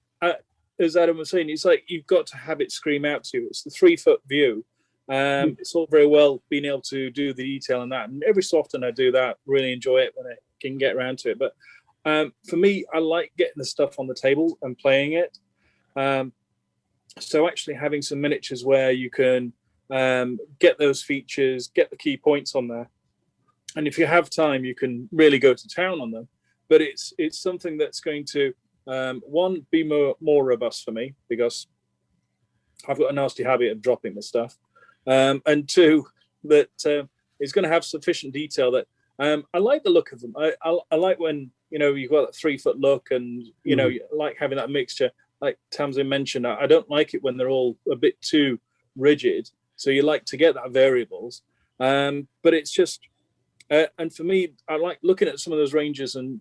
Speaker 6: as Adam was saying, it's like you've got to have it scream out to you. It's the 3-foot view. It's all very well being able to do the detail and that. And every so often I do that, really enjoy it when I can get around to it. But for me, I like getting the stuff on the table and playing it. So actually having some miniatures where you can get those features, get the key points on there. And if you have time, you can really go to town on them. But it's something that's going to, one, be more robust for me, because I've got a nasty habit of dropping the stuff. And two, that it's going to have sufficient detail that I like the look of them. I like when, you've got that 3-foot look and, you like having that mixture. Like Tamsin mentioned, I don't like it when they're all a bit too rigid. So you like to get that variables. But it's just, and for me, I like looking at some of those ranges and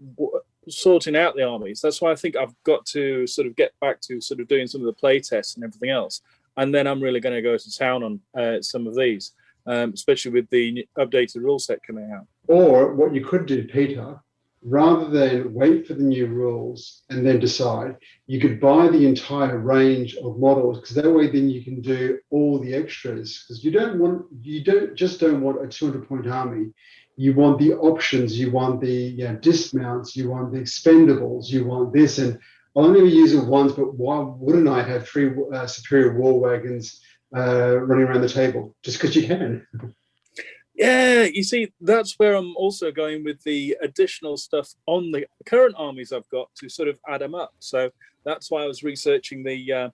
Speaker 6: sorting out the armies. That's why I think I've got to sort of get back to sort of doing some of the play tests and everything else. And then I'm really going to go to town on some of these, especially with the updated rule set coming out.
Speaker 8: Or what you could do, Peter, rather than wait for the new rules and then decide, you could buy the entire range of models, because that way then you can do all the extras. Because you don't want a 200-point army. You want the options, you want the dismounts, you want the expendables, you want this. And I'll only use it once, but why wouldn't I have 3 superior war wagons running around the table? Just because you can.
Speaker 6: Yeah, you see, that's where I'm also going with the additional stuff on the current armies I've got to sort of add them up. So that's why I was researching the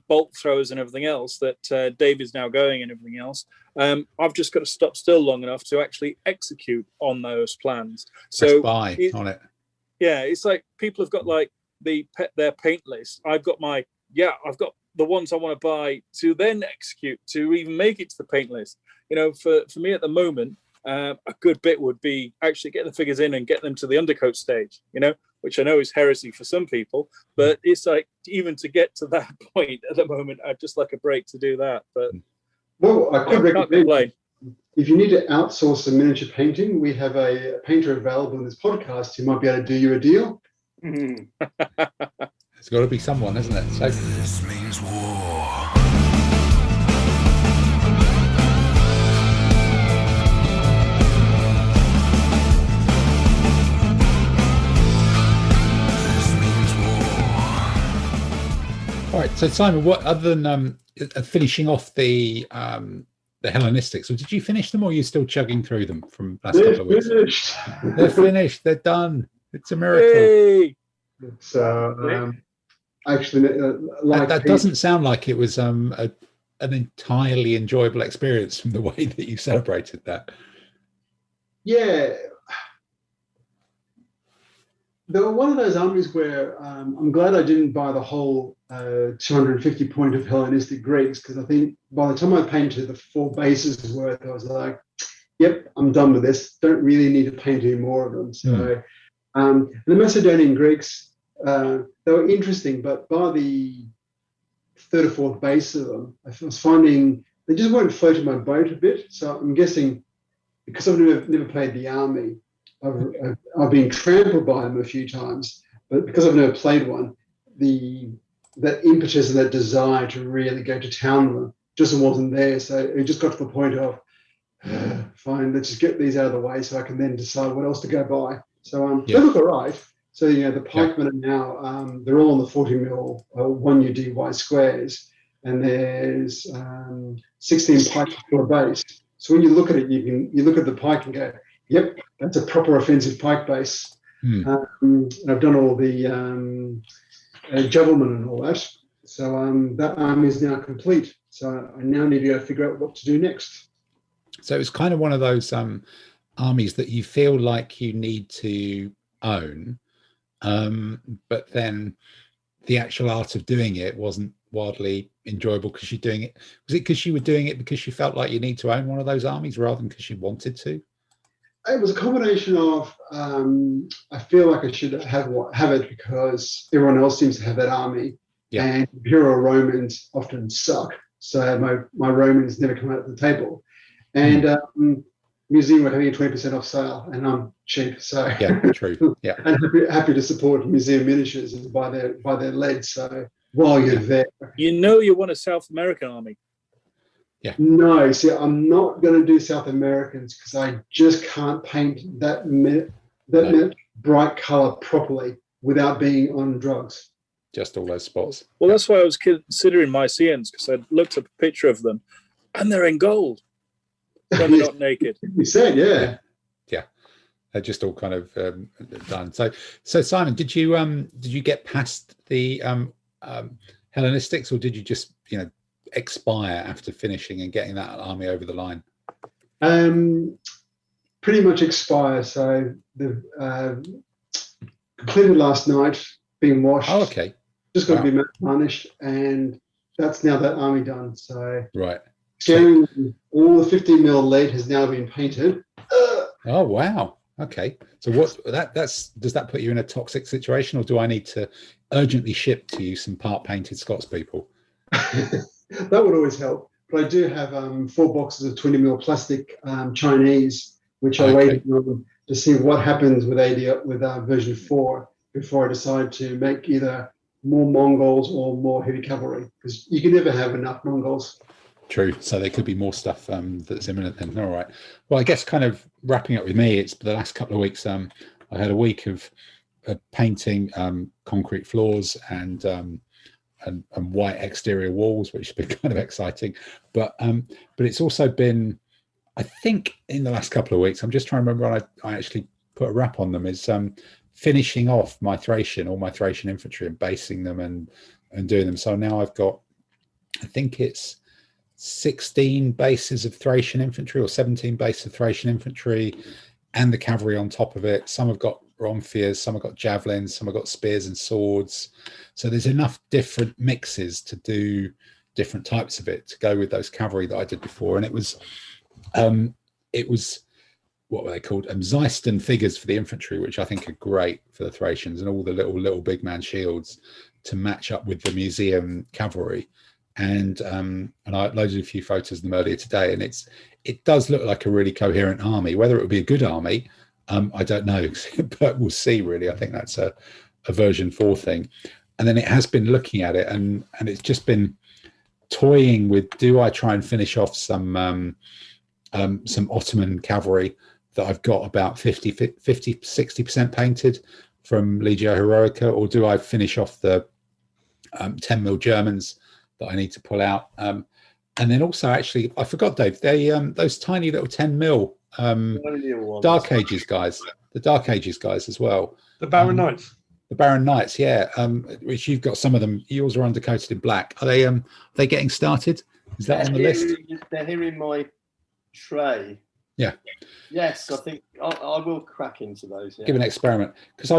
Speaker 6: bolt throwers and everything else that Dave is now going and everything else. I've just got to stop still long enough to actually execute on those plans. So
Speaker 1: buy on it.
Speaker 6: Yeah, it's like people have got like their paint list. I've got the ones I want to buy to then execute to even make it to the paint list. For me at the moment, a good bit would be actually getting the figures in and get them to the undercoat stage, which I know is heresy for some people, but it's like even to get to that point at the moment, I'd just like a break to do that. But
Speaker 8: well, I could recommend, if you need to outsource some miniature painting, we have a painter available in this podcast who might be able to do you a deal.
Speaker 1: It's got to be someone, isn't it? So
Speaker 2: This means war.
Speaker 1: all right, so Simon, what other than finishing off the Hellenistics, so did you finish them, or are you still chugging through them from last couple of weeks?
Speaker 8: Finished.
Speaker 1: They're finished. They're done. It's a miracle.
Speaker 6: hey!
Speaker 8: So actually, like
Speaker 1: that doesn't sound like it was an entirely enjoyable experience from the way that you celebrated that.
Speaker 8: Yeah. They were one of those armies where I'm glad I didn't buy the whole 250 point of Hellenistic Greeks, because I think by the time I painted the 4 bases worth, I was like, yep, I'm done with this. Don't really need to paint any more of them. So the Macedonian Greeks, they were interesting, but by the 3rd or 4th base of them, I was finding they just weren't floating my boat a bit. So I'm guessing because I've never played the army, I've been trampled by them a few times, but because I've never played one, that impetus and that desire to really go to town with them just wasn't there. So it just got to the point of, fine, let's just get these out of the way so I can then decide what else to go buy. So they look all right. So, the pikemen are now, they're all on the 40 mil 1UDY squares, and there's 16 pikes per base. So when you look at it, you look at the pike and go, yep, that's a proper offensive pike base. And I've done all the javelin and all that. So that army is now complete. So I now need to go figure out what to do next.
Speaker 1: So it's kind of one of those armies that you feel like you need to own, but then the actual art of doing it wasn't wildly enjoyable because you're doing it. Was it because you were doing it because you felt like you need to own one of those armies rather than because you wanted to?
Speaker 8: It was a combination of I feel like I should have it because everyone else seems to have that army, and Imperial Romans often suck. So my Romans never come out of the table, and Museum were having a 20% off sale, and I'm cheap, so
Speaker 1: yeah, true, yeah,
Speaker 8: and happy to support Museum Miniatures and buy their lead. So while you're there,
Speaker 6: you want a South American army.
Speaker 1: Yeah.
Speaker 8: No, see, I'm not going to do South Americans because I just can't paint that bright color properly without being on drugs.
Speaker 1: Just all those spots.
Speaker 6: Well, that's why I was considering Mycenaeans, because I looked at a picture of them, and they're in gold when they're not naked.
Speaker 8: You said, yeah.
Speaker 1: They're just all kind of done. So Simon, did you get past the Hellenistics, or did you just expire after finishing and getting that army over the line?
Speaker 8: Pretty much expire. So the completed last night, being washed.
Speaker 1: Oh, okay.
Speaker 8: Just got to be varnished, and that's now that army done. So
Speaker 1: right.
Speaker 8: All the 15 mil lead has now been painted.
Speaker 1: Oh wow. Okay. So does that put you in a toxic situation, or do I need to urgently ship to you some part painted Scots people?
Speaker 8: That would always help. But I do have 4 boxes of 20 mil plastic Chinese, which I'm waiting on to see what happens with version 4 before I decide to make either more Mongols or more heavy cavalry, because you can never have enough Mongols.
Speaker 1: True. So there could be more stuff that's imminent then. All right. Well, I guess kind of wrapping up with me, it's the last couple of weeks. I had a week of painting concrete floors and white exterior walls, which has been kind of exciting. But it's also been, I think, in the last couple of weeks, I'm just trying to remember when I actually put a wrap on them, is finishing off all my Thracian infantry and basing them and doing them. So now I've got, I think it's 16 bases of Thracian infantry or 17 bases of Thracian infantry and the cavalry on top of it. Some have got Romphiers, some have got javelins, some have got spears and swords. So there's enough different mixes to do different types of it to go with those cavalry that I did before. And it was what were they called? Zeiston figures for the infantry, which I think are great for the Thracians, and all the little big man shields to match up with the museum cavalry. And I uploaded a few photos of them earlier today, and it does look like a really coherent army. Whether it would be a good army, I don't know, but we'll see. Really, I think that's a version 4 thing. And then it has been looking at it, and it's just been toying with: do I try and finish off some Ottoman cavalry that I've got about 50-60% painted from Legio Heroica, or do I finish off the 10 mil Germans that I need to pull out? And then also, actually, I forgot, Dave, they those tiny little 10 mil Dark Ages guys, the Dark Ages guys as well.
Speaker 3: The Baron Knights.
Speaker 1: The Baron Knights, yeah, which you've got some of them. Yours are undercoated in black. Are they getting started? Is that on the list?
Speaker 7: They're here in my tray.
Speaker 1: Yeah.
Speaker 7: Yes, I think I will crack into those. Yeah.
Speaker 1: Give an experiment, because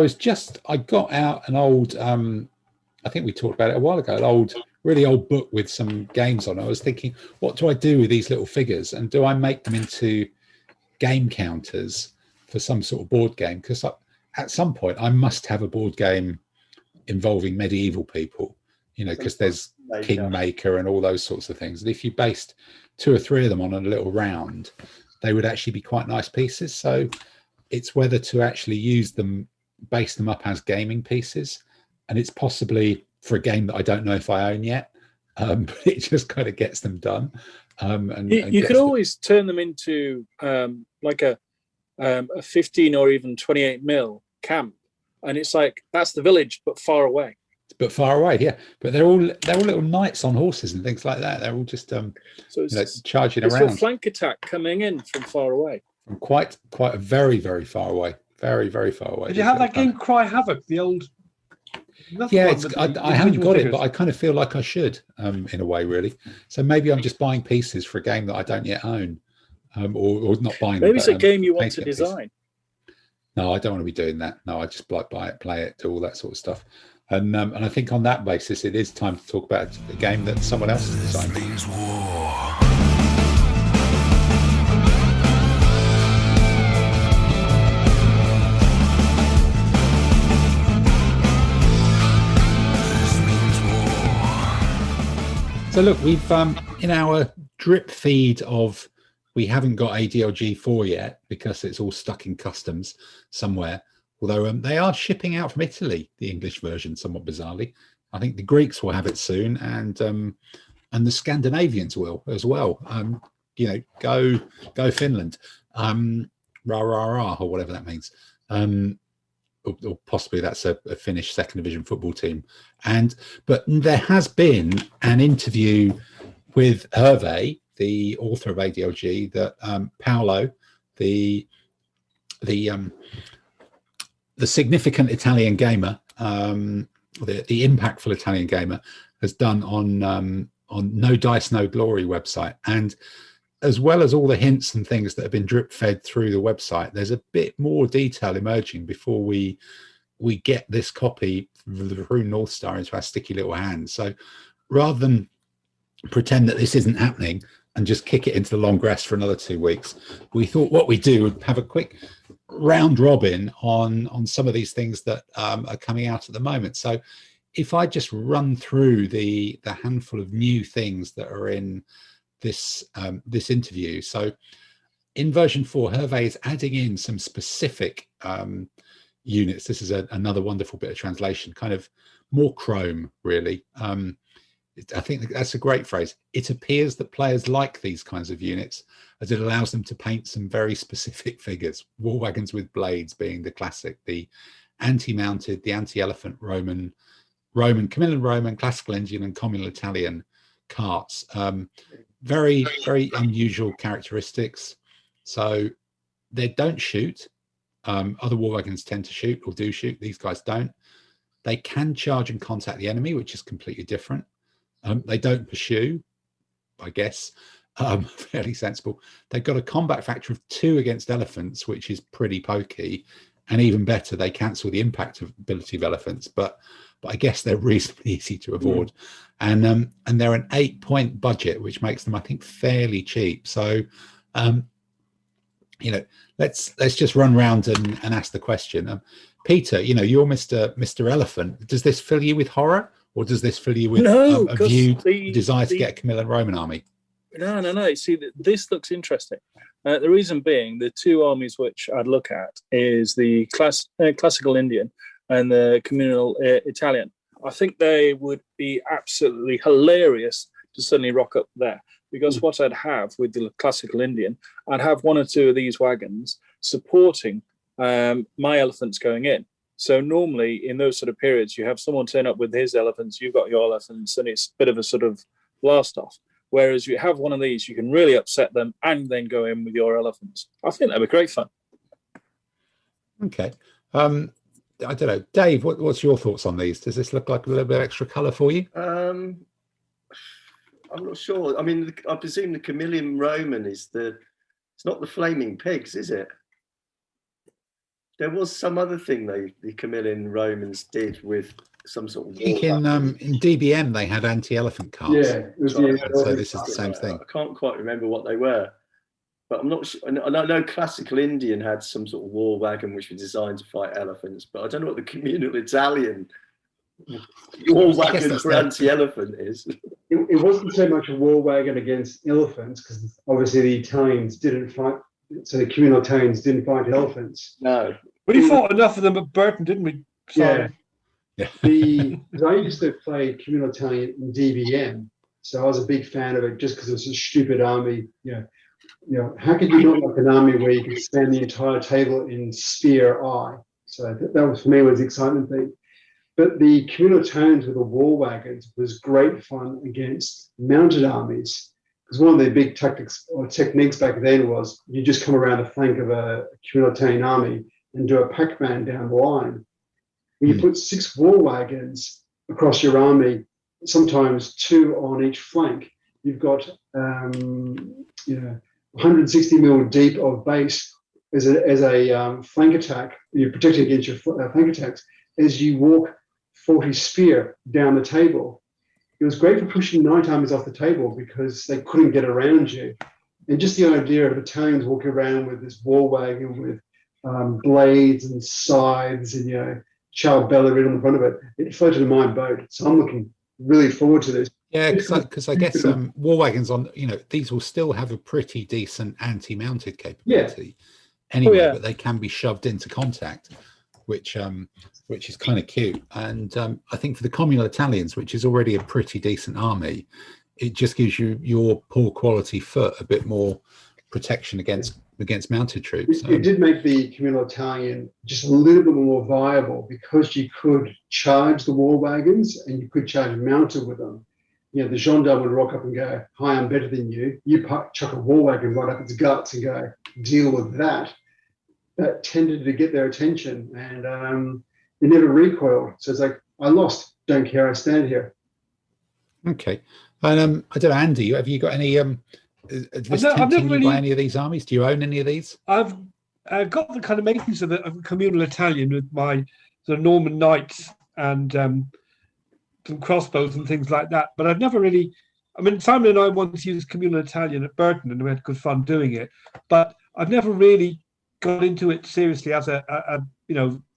Speaker 1: I got out an old, I think we talked about it a while ago, an really old book with some games on it. I was thinking, what do I do with these little figures, and do I make them into game counters for some sort of board game? Because at some point I must have a board game involving medieval people, because there's Kingmaker and all those sorts of things. And if you based 2 or 3 of them on a little round, they would actually be quite nice pieces. So it's whether to actually base them up as gaming pieces. And it's possibly for a game that I don't know if I own yet, but it just kind of gets them done.
Speaker 6: You could always turn them into like a 15 or even 28 mil camp, and it's like that's the village but far away.
Speaker 1: But far away, yeah. But they're all little knights on horses and things like that. They're all just charging around.
Speaker 6: It's a flank attack coming in from far away.
Speaker 1: From quite a very, very far away. Very, very far away.
Speaker 3: Did you have that game Cry Havoc, the old
Speaker 1: Yeah, I haven't got it, but I kind of feel like I should, in a way, really. So maybe I'm just buying pieces for a game that I don't yet own, or not buying.
Speaker 6: Maybe it's a game you want to design.
Speaker 1: No, I don't want to be doing that. No, I just like buy it, play it, do all that sort of stuff. And I think on that basis, it is time to talk about a game that someone else has designed.
Speaker 2: This means war.
Speaker 1: So look, we've in our drip feed of, we haven't got ADLG 4 yet because it's all stuck in customs somewhere. Although they are shipping out from Italy, the English version, somewhat bizarrely. I think the Greeks will have it soon, and the Scandinavians will as well. You know, go Finland, rah rah rah, or whatever that means. Or possibly that's a Finnish second division football team. But there has been an interview with Hervé, the author of ADLG, that Paolo, the significant Italian gamer, the impactful Italian gamer, has done on No Dice No Glory website. And as well as all the hints and things that have been drip fed through the website, there's a bit more detail emerging before we get this copy of the Rune North Star into our sticky little hands. So rather than pretend that this isn't happening and just kick it into the long grass for another 2 weeks, we thought what we'd do would have a quick round robin on some of these things that are coming out at the moment. So if I just run through the handful of new things that are in this interview. So in version 4, Hervé is adding in some specific units. This is another wonderful bit of translation, kind of more chrome, really. I think that's a great phrase. It appears that players like these kinds of units as it allows them to paint some very specific figures. War wagons with blades being the classic, the anti-mounted, the anti-elephant Roman, Camillan Roman, classical Indian and communal Italian carts. Very, very unusual characteristics. So they don't shoot. Other war wagons tend to shoot or do shoot. These guys don't. They can charge and contact the enemy, which is completely different. They don't pursue, I guess. Fairly sensible. They've got a combat factor of 2 against elephants, which is pretty pokey. And even better, they cancel the impact ability of elephants. But I guess they're reasonably easy to avoid. And they're an 8-point budget, which makes them, I think, fairly cheap. So, you know, let's just run round and ask the question. Peter, you know, you're Mr. Elephant. Does this fill you with horror, or does this fill you with a desire to get a Camillan Roman army?
Speaker 6: No. See, this looks interesting. The reason being, the 2 armies which I'd look at is the classical Indian and the communal Italian. I think they would be absolutely hilarious to suddenly rock up there, because what I'd have with the classical Indian, I'd have 1 or 2 of these wagons supporting my elephants going in. So normally in those sort of periods, you have someone turn up with his elephants, you've got your elephants, and it's a bit of a sort of blast off. Whereas you have one of these, you can really upset them and then go in with your elephants. I think that'd be great fun.
Speaker 1: Okay. I don't know, Dave. What's your thoughts on these? Does this look like a little bit of extra colour for you?
Speaker 7: I'm not sure. I mean, I presume the Camillan Roman is it's not the flaming pigs, is it? There was some other thing the Camillan Romans did with some sort of.
Speaker 1: I think in DBM they had anti-elephant carts.
Speaker 8: Yeah, it was
Speaker 1: so this is the same thing.
Speaker 7: I can't quite remember what they were, but I'm not sure. I know classical Indian had some sort of war wagon which was designed to fight elephants, but I don't know what the communal Italian war wagon for anti-elephant is.
Speaker 8: It wasn't so much a war wagon against elephants, because obviously the Italians didn't fight. So the communal Italians didn't fight elephants.
Speaker 7: No.
Speaker 3: We fought enough of them at Burton, didn't we?
Speaker 8: Yeah. Because I used to play communal Italian in DBM, so I was a big fan of it just because it was a stupid army. You know, how could you not like an army where you could spend the entire table in spear eye? So that was, for me, was the excitement thing. But the communal Italians with the war wagons was great fun against mounted armies. Because one of the big tactics or techniques back then was you just come around the flank of a communal Italian army and do a Pac-Man down the line. When you put 6 war wagons across your army, sometimes 2 on each flank, you've got 160 mil deep of base as a flank attack. You're protecting against your flank attacks as you walk 40 spear down the table. It was great for pushing night armies off the table because they couldn't get around you. And just the idea of battalions walking around with this war wagon with blades and scythes and Charles Bella on the front of it, it floated in my boat. So I'm looking really forward to this.
Speaker 1: Yeah, because I guess war wagons on these will still have a pretty decent anti-mounted capability anyway, but they can be shoved into contact, which is kind of cute. And I think for the communal Italians, which is already a pretty decent army, it just gives you your poor quality foot a bit more protection against mounted troops.
Speaker 8: It did make the communal Italian just a little bit more viable because you could charge the war wagons and you could charge mounted with them. The gendarme would rock up and go, "Hi, I'm better than you." You chuck a war wagon right up its guts and go, "Deal with that." That tended to get their attention, and they never recoiled. So it's like, I lost. Don't care. I stand here.
Speaker 1: Okay. And I don't know, Andy, have you got any? I've never really buy any of these armies. Do you own any of these?
Speaker 3: I've got the kind of makings of a communal Italian with my sort of Norman knights and some crossbows and things like that. But I've never really. I mean, Simon and I once used communal Italian at Burton, and we had good fun doing it. But I've never really got into it seriously as a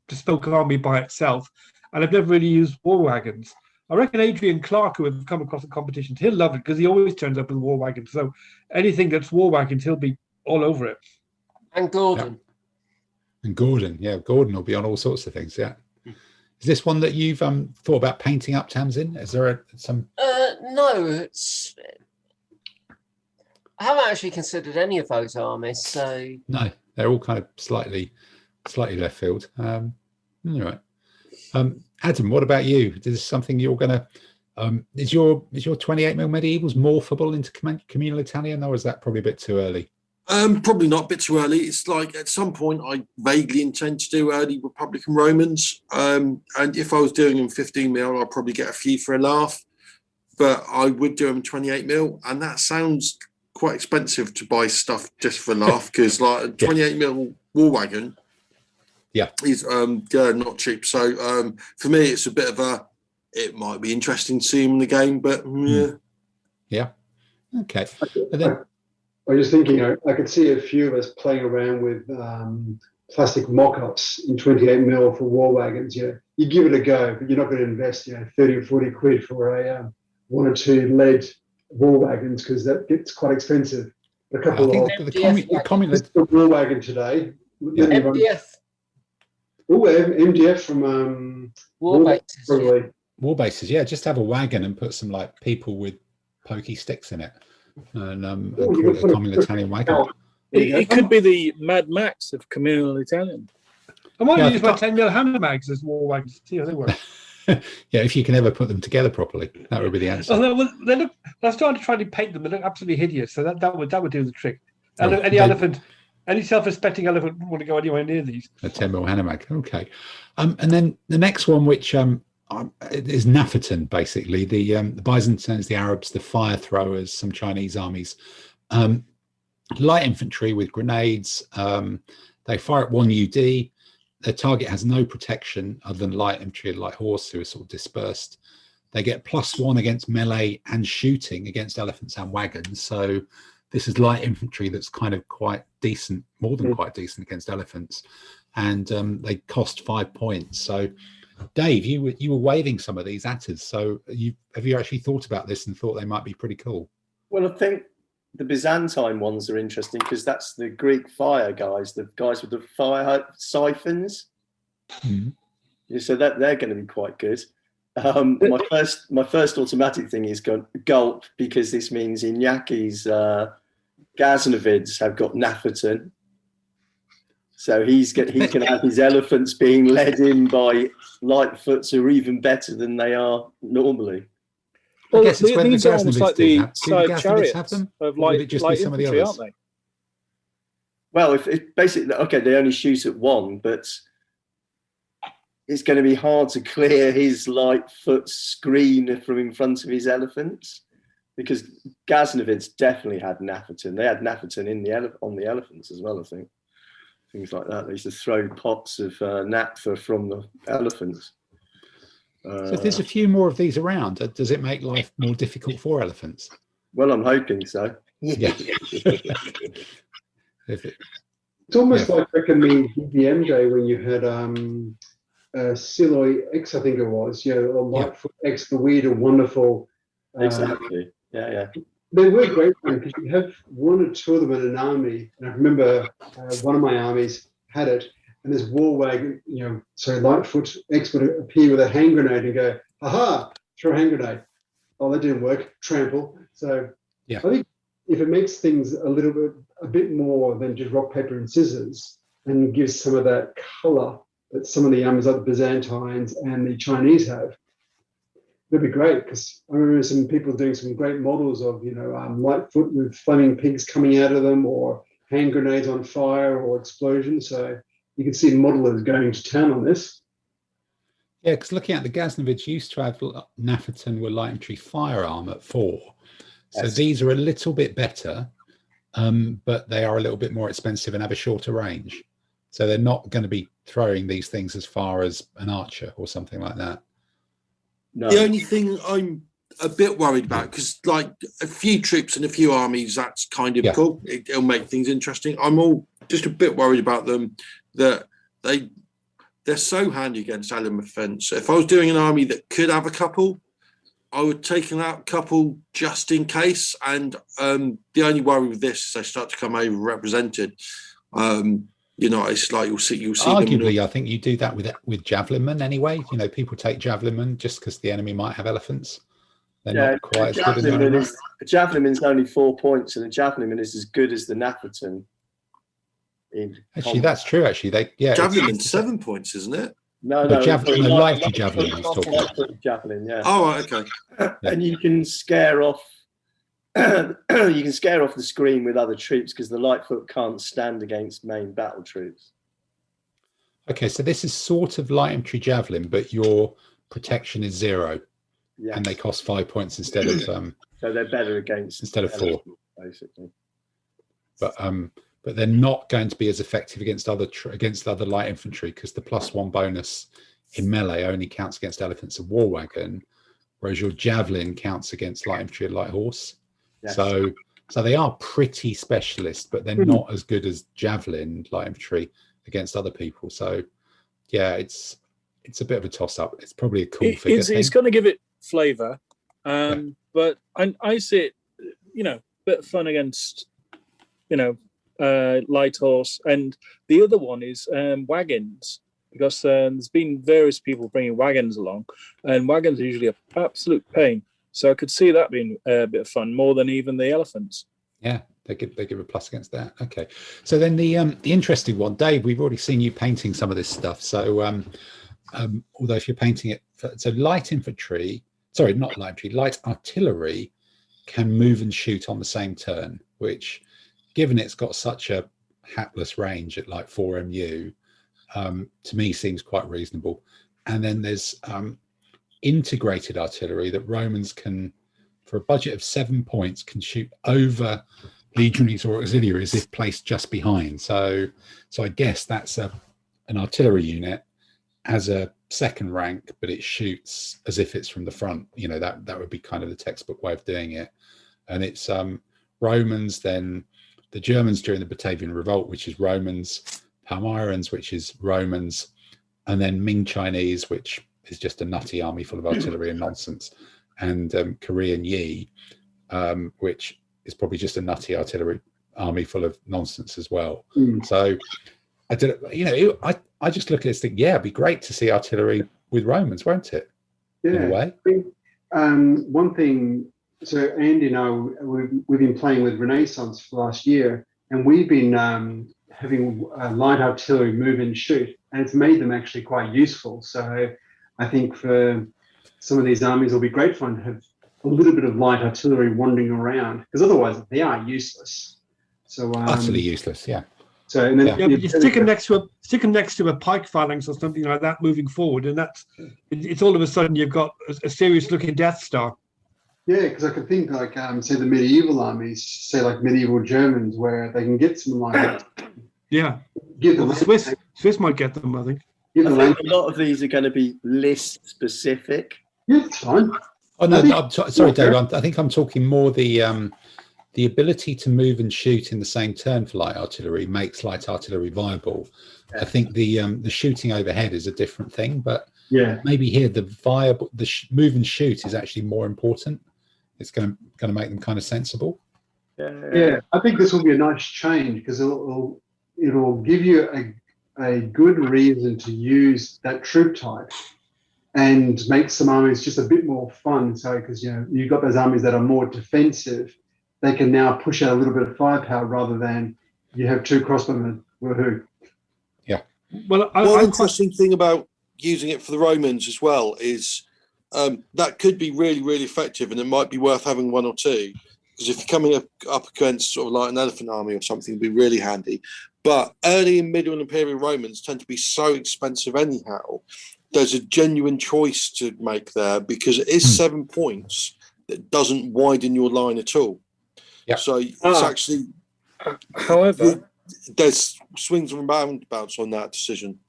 Speaker 3: bespoke army by itself, and I've never really used war wagons. I reckon Adrian Clark, who have come across the competitions, he'll love it because he always turns up with war wagons. So anything that's war wagons, he'll be all over it.
Speaker 5: And Gordon.
Speaker 1: Yeah. And Gordon, Gordon will be on all sorts of things. Yeah. Is this one that you've thought about painting up, Tamsin? Is there some?
Speaker 5: No, I haven't actually considered any of those armies. So
Speaker 1: no, they're all kind of slightly left field. All right. Adam, what about you? Is this something you're going to? Is your 28mm medievals morphable into communal Italian, or is that probably a bit too early?
Speaker 4: Probably not, a bit too early. It's like at some point I vaguely intend to do early Republican Romans, and if I was doing them 15mm, I'd probably get a few for a laugh. But I would do them 28mm, and that sounds quite expensive to buy stuff just for a laugh because like a 28mm war wagon.
Speaker 1: Yeah,
Speaker 4: he's not cheap. So for me, it's a bit of it might be interesting to see him in the game, but
Speaker 1: yeah, okay.
Speaker 8: I was just thinking, I could see a few of us playing around with plastic mock-ups in 28mm for war wagons. You give it a go, but you're not going to invest 30 or 40 quid for a 1 or 2 lead war wagons because that gets quite expensive. A couple of
Speaker 1: the communist
Speaker 8: war wagon today.
Speaker 5: MDF.
Speaker 8: Oh, MDF from
Speaker 1: War bases, yeah. Just have a wagon and put some like people with pokey sticks in it, and call it a communal Italian wagon.
Speaker 6: It could be the Mad Max of communal Italian.
Speaker 3: I might use my 10mm Hanomags as war wagons. See how they work.
Speaker 1: Yeah, if you can ever put them together properly, that would be the answer.
Speaker 3: They look. I started trying to paint them. They look absolutely hideous. So that would do the trick. Elephant. Any self-respecting elephant wouldn't want to go anywhere near these.
Speaker 1: A 10mm Hanomag. Okay. And then the next one, which is Nafferton, basically. The Byzantines, the Arabs, the fire throwers, some Chinese armies. Light infantry with grenades. They fire at 1 UD. Their target has no protection other than light infantry, like horse, who are sort of dispersed. They get +1 against melee and shooting against elephants and wagons. So this is light infantry that's kind of quite decent, more than quite decent against elephants, and they cost 5 points. So, Dave, you were waving some of these at us. So, have you actually thought about this and thought they might be pretty cool?
Speaker 7: Well, I think the Byzantine ones are interesting because that's the Greek fire guys, the guys with the fire siphons. Mm-hmm. So that they're going to be quite good. My first automatic thing is gulp because this means Inyaki's Ghaznavids have got Nafferton, so he can have his elephants being led in by Lightfoots who are even better than they are normally.
Speaker 6: Well, these are almost like the side chariots of light infantry, aren't they?
Speaker 7: Well, if basically, okay, they only shoot at 1, but it's going to be hard to clear his light foot screen from in front of his elephants, because Ghaznavids definitely had Naphaton. They had Naphaton on the elephants as well, I think. Things like that. They used to throw pots of naphtha from the elephants.
Speaker 1: So if there's a few more of these around, does it make life more difficult for elephants?
Speaker 7: Well, I'm hoping so.
Speaker 1: Yeah.
Speaker 8: It's almost like back in the DVM day when you had Siloy X, I think it was, or Lightfoot X, the weird and wonderful.
Speaker 7: Exactly. Yeah.
Speaker 8: They were great fun because you have one or two of them in an army. And I remember one of my armies had it, and this war wagon, Lightfoot X would appear with a hand grenade and go, aha, throw a hand grenade. Oh, that didn't work. Trample. So I think if it makes things a bit more than just rock, paper, and scissors, and gives some of that colour that some of the armies like the Byzantines and the Chinese have, that'd be great. Because I remember some people doing some great models of, Lightfoot with flaming pigs coming out of them, or hand grenades on fire, or explosions. So you can see modelers going to town on this.
Speaker 1: Yeah, because looking at the Ghaznavids used to have Naphaton with light infantry firearm at 4. So these are a little bit better, but they are a little bit more expensive and have a shorter range. So they're not going to be throwing these things as far as an archer or something like that.
Speaker 4: No. The only thing I'm a bit worried about, because like a few troops and a few armies, that's kind of cool. It'll make things interesting. I'm all just a bit worried about them, that they're so handy against elephants. If I was doing an army that could have a couple, I would take out a couple just in case. And the only worry with this is they start to come overrepresented. It's like you'll see.
Speaker 1: Arguably, I think you do that with javelinmen anyway. People take javelinmen just because the enemy might have elephants. They're not quite as good as
Speaker 7: a javelinman's only 4 points, and a javelinman is as good as the Naphaton.
Speaker 1: Actually, that's true. Actually,
Speaker 4: javelin's 7 points, isn't it?
Speaker 7: No,
Speaker 1: light javelin.
Speaker 7: Javelin, yeah.
Speaker 4: Oh, right, okay.
Speaker 7: And you can scare off. You can scare off the screen with other troops because the Lightfoot can't stand against main battle troops.
Speaker 1: Okay, so this is sort of light infantry javelin, but your protection is 0, and they cost 5 points instead of.
Speaker 7: So they're better instead
Speaker 1: of 4,
Speaker 7: basically.
Speaker 1: But they're not going to be as effective against other light infantry, because the +1 bonus in melee only counts against elephants and war wagon, whereas your javelin counts against light infantry and light horse. Yes. So they are pretty specialist, but they're not as good as javelin light infantry against other people. So yeah, it's a bit of a toss up. It's probably a cool figure.
Speaker 6: It's going to give it flavour, but I see it, a bit of fun against, light horse. And the other one is wagons, because there's been various people bringing wagons along, and wagons are usually an absolute pain. So I could see that being a bit of fun, more than even the elephants.
Speaker 1: Yeah, they give a plus against that. Okay, so then the interesting one, Dave, we've already seen you painting some of this stuff. So although if you're painting it, so light artillery can move and shoot on the same turn, which, given it's got such a hapless range at like 4 MU, to me seems quite reasonable. And then there's integrated artillery that Romans can, for a budget of 7 points, can shoot over legionaries or auxiliaries if placed just behind. So I guess that's an artillery unit as a second rank, but it shoots as if it's from the front. That would be kind of the textbook way of doing it. And it's Romans, then the Germans during the Batavian Revolt, which is Romans, Palmyrans, which is Romans, and then Ming Chinese, which is just a nutty army full of artillery and nonsense, and Korean Yi, which is probably just a nutty artillery army full of nonsense as well. So I just look at this thing. Yeah, it'd be great to see artillery with Romans, won't it?
Speaker 8: Yeah.
Speaker 1: In a way.
Speaker 8: One thing. So Andy and I, we've been playing with Renaissance for last year, and we've been having light artillery move and shoot, and it's made them actually quite useful. So I think for some of these armies, it'll be great fun to have a little bit of light artillery wandering around, because otherwise they are useless. So
Speaker 1: utterly useless, yeah.
Speaker 8: So and then
Speaker 3: yeah, but you stick them next to a pike phalanx or something like that moving forward, and it's all of a sudden you've got a serious looking Death Star.
Speaker 8: Yeah, because I could think like say the medieval armies, say like medieval Germans, where they can get something like that.
Speaker 3: Yeah,
Speaker 8: Give them
Speaker 3: the Swiss might get them, I think.
Speaker 7: I think a lot of these are going to be list specific.
Speaker 8: Yeah, it's fine.
Speaker 1: Oh no, sorry, Dave. I think I'm talking more the ability to move and shoot in the same turn for light artillery makes light artillery viable. Yeah. I think the shooting overhead is a different thing, but
Speaker 8: yeah,
Speaker 1: maybe here the move and shoot is actually more important. It's going to make them kind of sensible.
Speaker 8: Yeah, I think this will be a nice change because it'll give you a good reason to use that troop type and make some armies just a bit more fun. So because you've got those armies that are more defensive, they can now push out a little bit of firepower rather than you have 2 crossbowmen. Woohoo!
Speaker 1: Yeah.
Speaker 4: Well, one interesting thing about using it for the Romans as well is that could be really, really effective, and it might be worth having 1 or 2. Because if you're coming up against sort of like an elephant army or something, it'd be really handy. But early and middle Imperial Romans tend to be so expensive anyhow. There's a genuine choice to make there because it is 7 points that doesn't widen your line at all.
Speaker 1: Yeah.
Speaker 4: So it's actually,
Speaker 6: however,
Speaker 4: there's swings and roundabouts on that decision.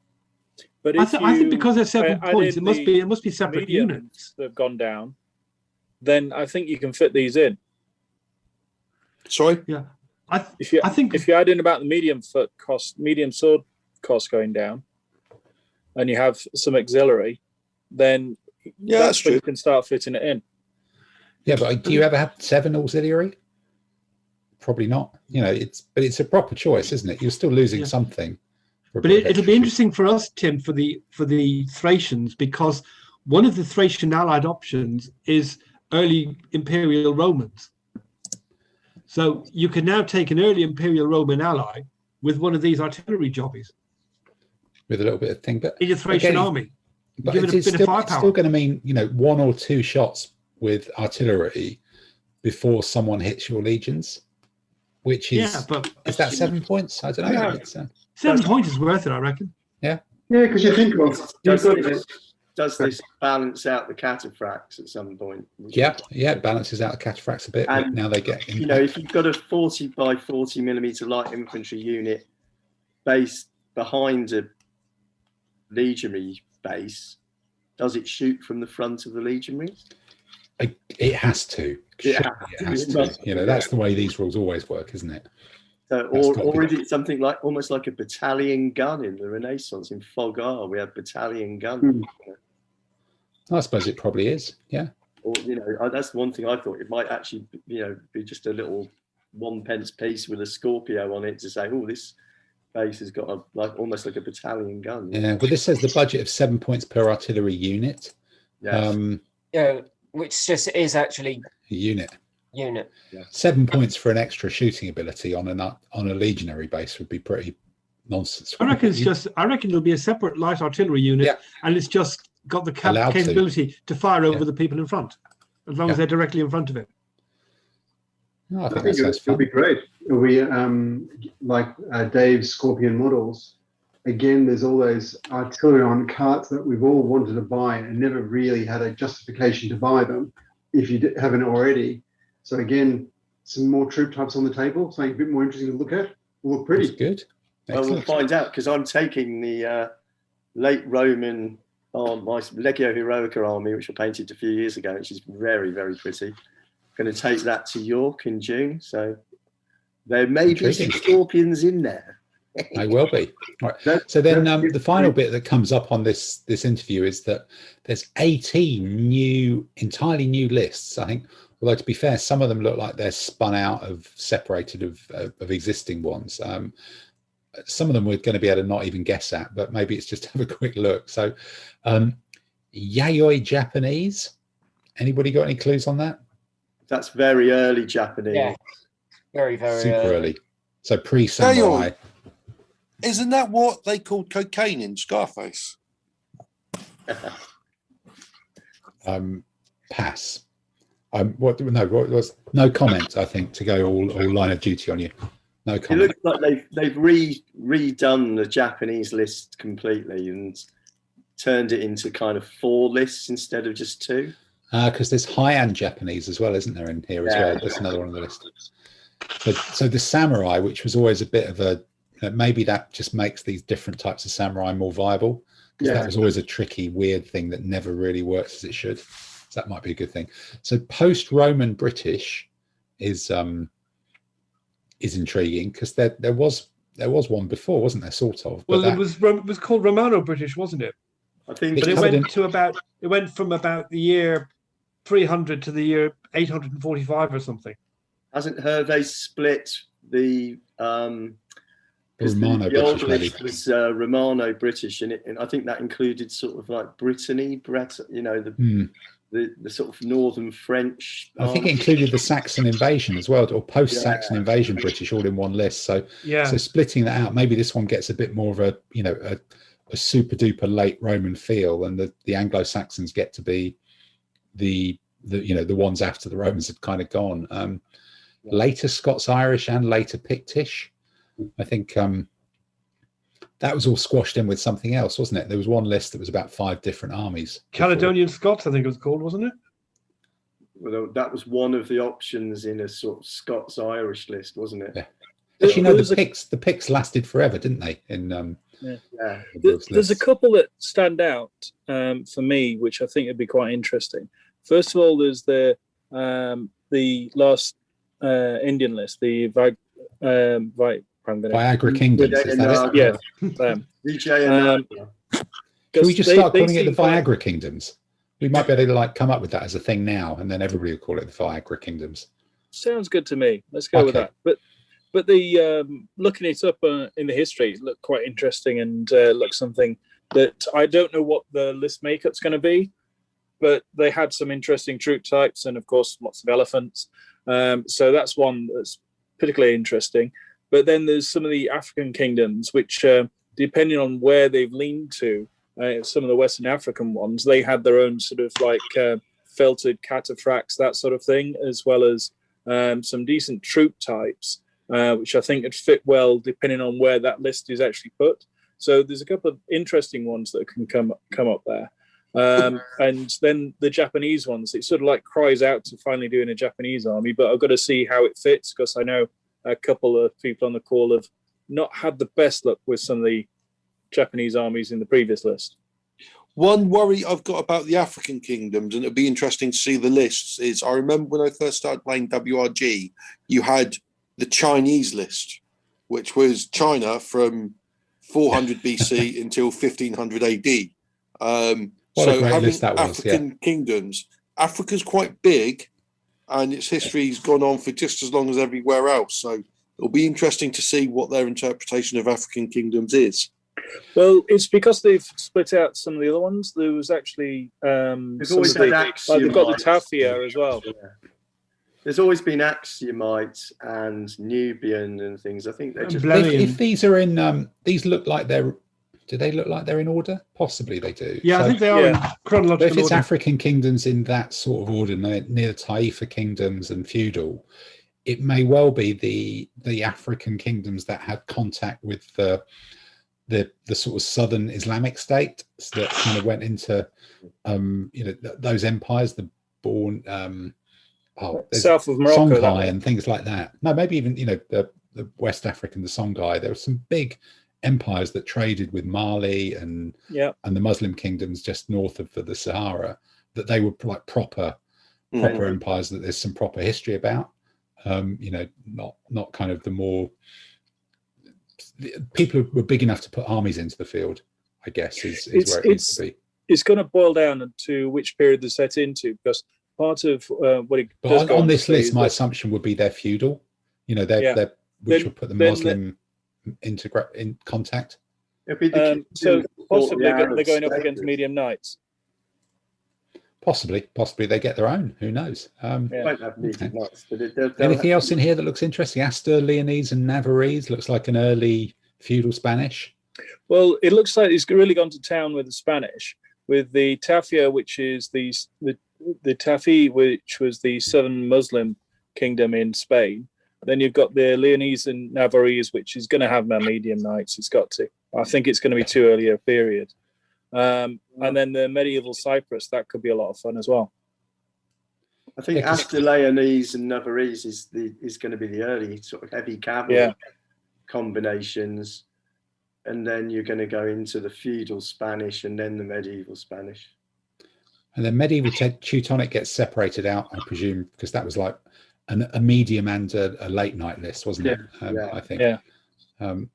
Speaker 6: But
Speaker 3: I think because there's 7 points, it must be separate units
Speaker 6: that have gone down. Then I think you can fit these in.
Speaker 4: Sorry.
Speaker 3: Yeah.
Speaker 6: If you add in about the medium sword cost going down, and you have some auxiliary, then that's true. You can start fitting it in.
Speaker 1: Yeah, but do you ever have 7 auxiliary? Probably not. It's a proper choice, isn't it? You're still losing something.
Speaker 3: But it'll be interesting for us, Tim, for the Thracians, because one of the Thracian allied options is early Imperial Romans. So you can now take an early Imperial Roman ally with one of these artillery jobbies.
Speaker 1: With a little bit of thing, but
Speaker 3: in your Thracian army.
Speaker 1: But
Speaker 3: give it a bit of firepower. It's
Speaker 1: still going to mean 1 or 2 shots with artillery before someone hits your legions, which is is that 7 points? I don't know.
Speaker 3: Yeah. 7 points is worth it, I reckon.
Speaker 1: Yeah.
Speaker 8: Yeah, because you think
Speaker 7: does this balance out the cataphracts at some point?
Speaker 1: Yeah, it balances out the cataphracts a bit. And now they get impact.
Speaker 7: If you've got a 40 by 40 millimeter light infantry unit based behind a legionary base, does it shoot from the front of the legionaries?
Speaker 1: It has to. It has to. That's the way these rules always work, isn't it?
Speaker 7: So, or is it something like almost like a battalion gun in the Renaissance? In Fogar, we have battalion guns.
Speaker 1: I suppose it probably is. Yeah.
Speaker 7: Or that's one thing I thought. It might actually, be just a little 1 pence piece with a Scorpio on it to say, oh, this base has got almost like a battalion gun.
Speaker 1: Yeah. Well, this says the budget of 7 points per artillery unit.
Speaker 7: Yes.
Speaker 5: Which just is actually
Speaker 1: a unit.
Speaker 5: Yeah.
Speaker 1: 7 points for an extra shooting ability on a legionary base would be pretty nonsense.
Speaker 3: I reckon it'll be a separate light artillery unit, and it's just got the capability to fire over the people in front, as long as they're directly in front of it.
Speaker 1: No, I think
Speaker 8: it'll be great. It'll be like Dave's Scorpion models. Again, there's all those artillery on carts that we've all wanted to buy and never really had a justification to buy them if you haven't already. So again, some more troop types on the table, something a bit more interesting to look at. Will look pretty
Speaker 1: good.
Speaker 7: Well, we'll find out because I'm taking the late Roman my Legio Heroica army, which I painted a few years ago, which is very, very pretty. Going to take that to York in June, so there may be some scorpions in there.
Speaker 1: They will be. Right. So then the final bit that comes up on this interview is that there's 18 entirely new lists. I think, although to be fair, some of them look like they're spun out of, separated of existing ones. Some of them we're going to be able to not even guess at, but maybe it's just to have a quick look. So Yayoi Japanese. Anybody got any clues on that?
Speaker 7: That's very early Japanese.
Speaker 5: Yeah, very, very
Speaker 1: super early. So pre-samurai.
Speaker 4: Isn't that what they called cocaine in Scarface?
Speaker 1: Pass. What was no comment? I think to go all line of duty on you. No
Speaker 7: It
Speaker 1: comment.
Speaker 7: looks like they've redone the Japanese list completely and turned it into kind of 4 lists instead of just 2.
Speaker 1: Because there's high-end Japanese as well, isn't there, in here as well? That's another one on the list. So the samurai, which was always a bit of a, maybe that just makes these different types of samurai more viable, because that was always a tricky, weird thing that never really works as it should. So that might be a good thing. So post-Roman British is intriguing, because there was one before, wasn't there? Sort of.
Speaker 3: Well, it was called Romano-British, wasn't it?
Speaker 7: I think,
Speaker 3: but it went from about the year 300 to the year 845 or something.
Speaker 7: Hasn't Hervé split the because the old list was Romano British, and I think that included sort of like Brittany, the sort of northern French.
Speaker 1: I think it included the Saxon invasion as well, or post-Saxon invasion British, all in one list. So splitting that out, maybe this one gets a bit more of a a super duper late Roman feel, and the Anglo-Saxons get to be the ones after the Romans had kind of gone. Later Scots-Irish and later Pictish. I think that was all squashed in with something else, wasn't it? There was one list that was about 5 different armies.
Speaker 3: Caledonian Scots, I think it was called, wasn't it?
Speaker 7: Well, that was one of the options in a sort of Scots-Irish list, wasn't it?
Speaker 1: Yeah. But the Picts lasted forever, didn't they?
Speaker 6: There's a couple that stand out for me, which I think would be quite interesting. First of all, there's the last Indian list, the
Speaker 1: Viagra Kingdoms. Is that it?
Speaker 6: Yeah.
Speaker 1: Can we just start calling it the Viagra Kingdoms? We might be able to come up with that as a thing now, and then everybody will call it the Viagra Kingdoms.
Speaker 6: Sounds good to me. Let's go with that. But the looking it up in the history, it looked quite interesting, and looks something that I don't know what the list makeup's going to be, but they had some interesting troop types, and of course lots of elephants. So that's one that's particularly interesting. But then there's some of the African kingdoms, which depending on where they've leaned to, some of the Western African ones, they had their own sort of felted cataphracts, that sort of thing, as well as some decent troop types, which I think would fit well depending on where that list is actually put. So there's a couple of interesting ones that can come up there. And then the Japanese ones, it sort of cries out to finally doing a Japanese army, but I've got to see how it fits, because I know a couple of people on the call have not had the best luck with some of the Japanese armies in the previous list.
Speaker 4: One worry I've got about the African kingdoms, and it'd be interesting to see the lists, is I remember when I first started playing WRG, you had the Chinese list, which was China from 400 BC until 1500 AD. So having African kingdoms, Africa's quite big, and its history's gone on for just as long as everywhere else. So it'll be interesting to see what their interpretation of African kingdoms is.
Speaker 6: Well, it's because they've split out some of the other ones. There was actually they've got the Tafia as well.
Speaker 7: Yeah. There's always been Axiomite and Nubian and things. I think they're just.
Speaker 1: If these are in, these look like they're. Do they look like they're in order? Possibly they do.
Speaker 3: Yeah, I think they are in chronological
Speaker 1: order. If it's
Speaker 3: order.
Speaker 1: African kingdoms in that sort of order, near the Taifa kingdoms and feudal, it may well be the African kingdoms that had contact with the sort of southern Islamic state that kind of went into those empires, the
Speaker 6: south of Morocco,
Speaker 1: Songhai and things like that. No, maybe even the West African, the Songhai. There were some big empires that traded with Mali and the Muslim kingdoms just north of the Sahara, that they were like proper empires that there's some proper history about. Not kind of the more people who were big enough to put armies into the field, I guess, is where it needs to be.
Speaker 6: It's going to boil down to which period they're set into, because part of what it does
Speaker 1: on this list, my assumption would be they're feudal. Which would put the Muslim in contact.
Speaker 6: So possibly they're going up against medium knights.
Speaker 1: Possibly they get their own. Who knows?
Speaker 7: Won't have medium knights, but
Speaker 1: anything else in here that looks interesting? Astur, Leonese, and Navarrese looks like an early feudal Spanish.
Speaker 6: Well, it looks like it's really gone to town with the Spanish, with the Tafia, which is the Tafi, which was the southern Muslim kingdom in Spain. Then you've got the Leonese and Navarrese, which is going to have medium knights. It's got to. I think it's going to be too early a period. And then the medieval Cyprus, that could be a lot of fun as well.
Speaker 7: I think after Leonese and Navarrese is going to be the early sort of heavy cavalry combinations. And then you're going to go into the feudal Spanish and then the medieval Spanish.
Speaker 1: And then medieval Teutonic gets separated out, I presume, because that was like a medium and a late night list, wasn't it? I think. Yeah. And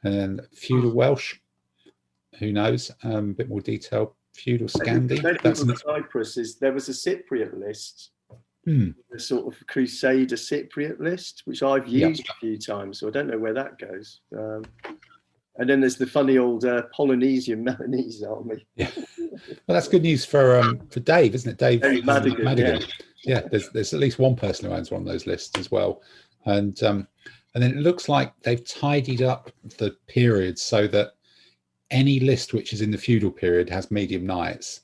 Speaker 1: then feudal Welsh, who knows? A bit more detail. Feudal Scandi.
Speaker 7: Medieval Cyprus there was a Cypriot list, a sort of Crusader Cypriot list, which I've used a few times, so I don't know where that goes. And then there's the funny old Polynesian Melanese army. Yeah,
Speaker 1: well, that's good news for Dave, isn't it? Dave
Speaker 7: Madigan.
Speaker 1: Yeah, there's at least one person who owns one of those lists as well, and then it looks like they've tidied up the periods so that any list which is in the feudal period has medium knights,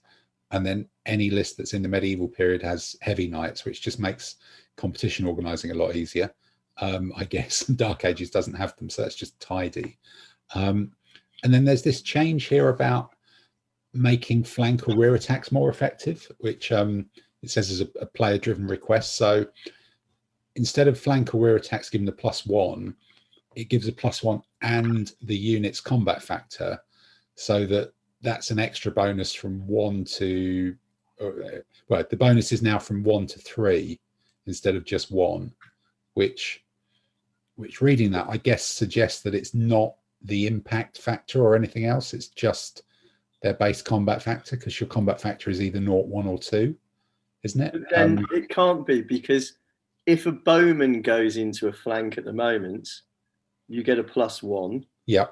Speaker 1: and then any list that's in the medieval period has heavy knights, which just makes competition organising a lot easier. I guess Dark Ages doesn't have them, so it's just tidy. And then there's this change here about making flank or rear attacks more effective, which it says is a player-driven request. So instead of flank or rear attacks giving the +1, it gives a +1 and the unit's combat factor, so that's an extra bonus from 1 to, well, the bonus is now from 1 to 3 instead of just 1, which reading that, I guess, suggests that it's not the impact factor or anything else. It's just their base combat factor, because your combat factor is either 0, 1 or 2, isn't it?
Speaker 7: But then it can't be, because if a bowman goes into a flank at the moment, you get a +1.
Speaker 1: Yeah.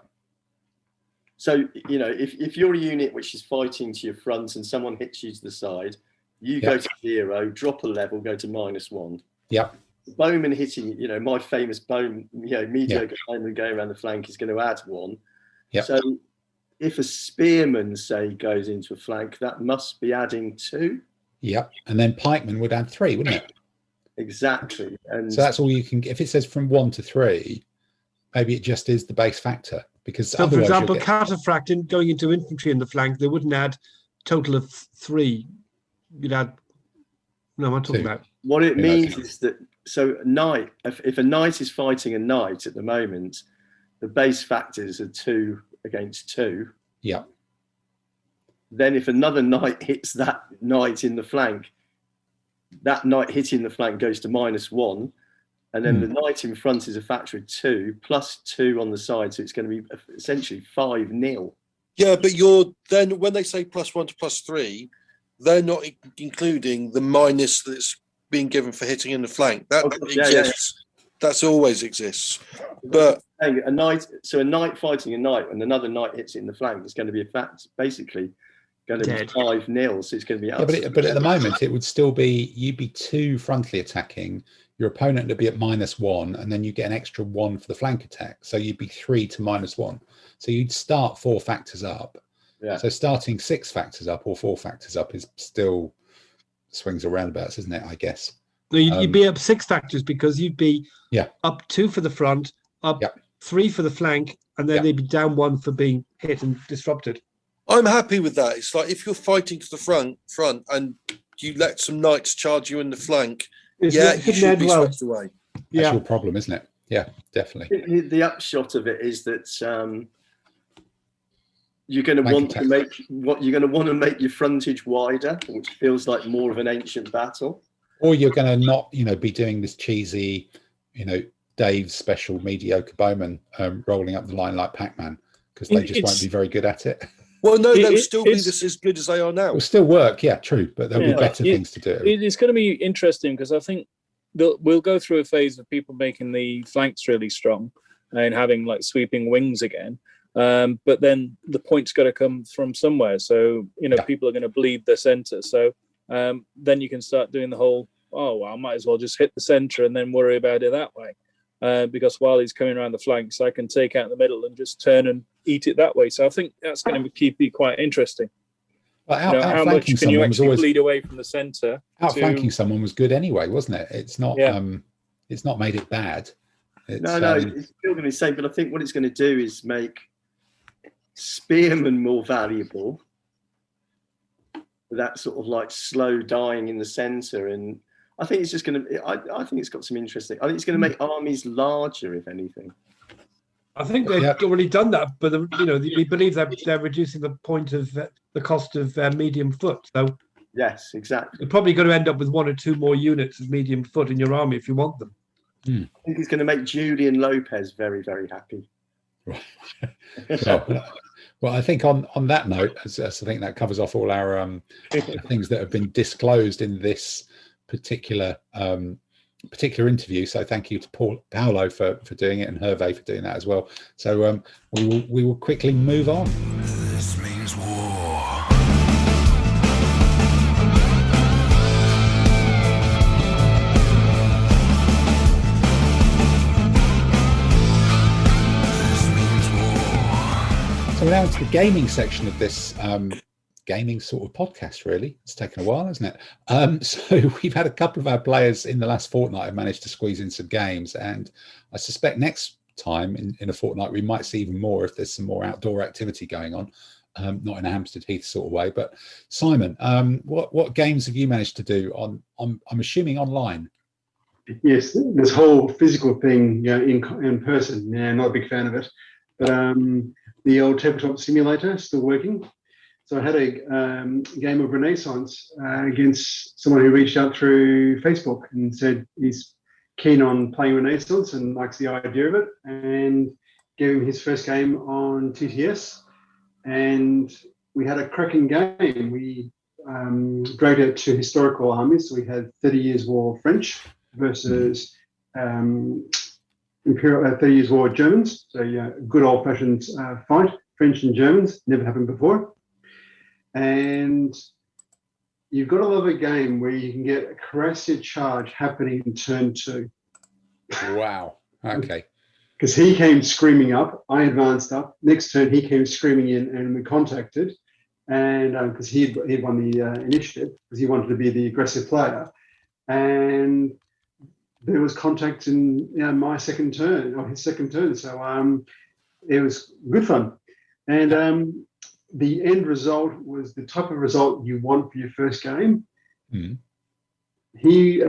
Speaker 7: So, you know, if you're a unit which is fighting to your front and someone hits you to the side, you go to 0, drop a level, go to -1.
Speaker 1: Yeah.
Speaker 7: Bowman hitting, you know, my famous bowman, mediocre bowman going around the flank is going to add 1.
Speaker 1: Yeah.
Speaker 7: So if a spearman, say, goes into a flank, that must be adding 2.
Speaker 1: Yeah. And then pikeman would add 3, wouldn't it?
Speaker 7: Exactly. And
Speaker 1: so that's all you can, if it says from 1 to 3, maybe it just is the base factor. Because
Speaker 3: so, for example, cataphracting going into infantry in the flank, they wouldn't add total of 3. You'd add. No, I'm not talking about.
Speaker 7: What it means is that, so knight, if a knight is fighting a knight at the moment, the base factors are 2 against 2.
Speaker 1: Yeah.
Speaker 7: Then if another knight hits that knight in the flank, that knight hitting the flank goes to -1. And then the knight in front is a factor of 2 plus 2 on the side. So it's going to be essentially 5-0.
Speaker 4: Yeah, but you're then, when they say +1 to +3, they're not including the minus that's being given for hitting in the flank. That exists. Yeah. That's always exists. But
Speaker 7: a knight fighting a knight, when another knight hits it in the flank, it's going to be basically going to be 5-0. So it's going to be
Speaker 1: but at the moment it would still be, you'd be 2 frontally attacking. Your opponent would be at -1, and then you get an extra 1 for the flank attack. So you'd be 3 to -1. So you'd start 4 factors up.
Speaker 7: Yeah.
Speaker 1: So starting 6 factors up or 4 factors up is still swings or roundabouts, isn't it? I guess.
Speaker 3: No, you'd be up 6 factors, because you'd be up 2 for the front, up 3 for the flank, and then they'd be down 1 for being hit and disrupted.
Speaker 4: I'm happy with that. It's like if you're fighting to the front and you let some knights charge you in the flank, you should be swept away.
Speaker 1: That's your problem, isn't it? Yeah, definitely.
Speaker 7: The upshot of it is that you're going to want to make your frontage wider, which feels like more of an ancient battle.
Speaker 1: Or you're going to not, be doing this cheesy, Dave's special mediocre bowman rolling up the line like Pac-Man, because they just won't be very good at it.
Speaker 4: Well, no, they'll still be as good as they are now.
Speaker 1: It'll still work, true, but there'll be better things to do.
Speaker 6: It's going to be interesting, because I think we'll go through a phase of people making the flanks really strong and having like sweeping wings again. But then the point's got to come from somewhere. So, people are going to bleed the center. So then you can start doing the whole, I might as well just hit the center and then worry about it that way. Because while he's coming around the flanks, I can take out the middle and just turn and eat it that way. So I think that's going to be quite interesting.
Speaker 1: Well,
Speaker 6: how much can you actually bleed away from the center?
Speaker 1: Outflanking someone was good anyway, wasn't it? It's not. it's not made it bad. It's,
Speaker 7: no, it's still going to be the same. But I think what it's going to do is make spearmen more valuable. That sort of like slow dying in the center, and I think it's just going to. I think it's got some interesting. I think it's going to make armies larger, if anything.
Speaker 3: I think they've already done that, but we believe that they're reducing the point of the cost of medium foot. So
Speaker 7: yes, exactly.
Speaker 3: You're probably going to end up with 1 or 2 more units of medium foot in your army if you want them.
Speaker 7: I think it's going to make Julian Lopez very, very happy.
Speaker 1: Well, I think on that note, as I think that covers off all our things that have been disclosed in this particular interview. So thank you to Paolo for doing it, and Hervé for doing that as well. So we will quickly move on.
Speaker 2: This means war.
Speaker 1: So now into the gaming section of this gaming sort of podcast, really. It's taken a while, hasn't it? So we've had a couple of our players in the last fortnight have managed to squeeze in some games, and I suspect next time in a fortnight we might see even more if there's some more outdoor activity going on, not in a Hampstead Heath sort of way. But Simon, what games have you managed to do I'm assuming online?
Speaker 8: Yes, this whole physical thing, in person. Yeah, not a big fan of it, but the old tabletop simulator still working. So I had a game of Renaissance against someone who reached out through Facebook and said he's keen on playing Renaissance and likes the idea of it, and gave him his first game on TTS. And we had a cracking game. We dragged it to historical armies. So we had 30 Years' War French versus Imperial 30 Years' War Germans. So yeah, good old-fashioned fight, French and Germans, never happened before. And you've got to love a game where you can get a Cuirassier charge happening in turn 2.
Speaker 1: Wow. Okay.
Speaker 8: Because he came screaming up, I advanced up. Next turn, he came screaming in, and we contacted. And because he'd won the initiative, because he wanted to be the aggressive player. And there was contact in my second turn, or his second turn. So it was good fun. And the end result was the type of result you want for your first game. He,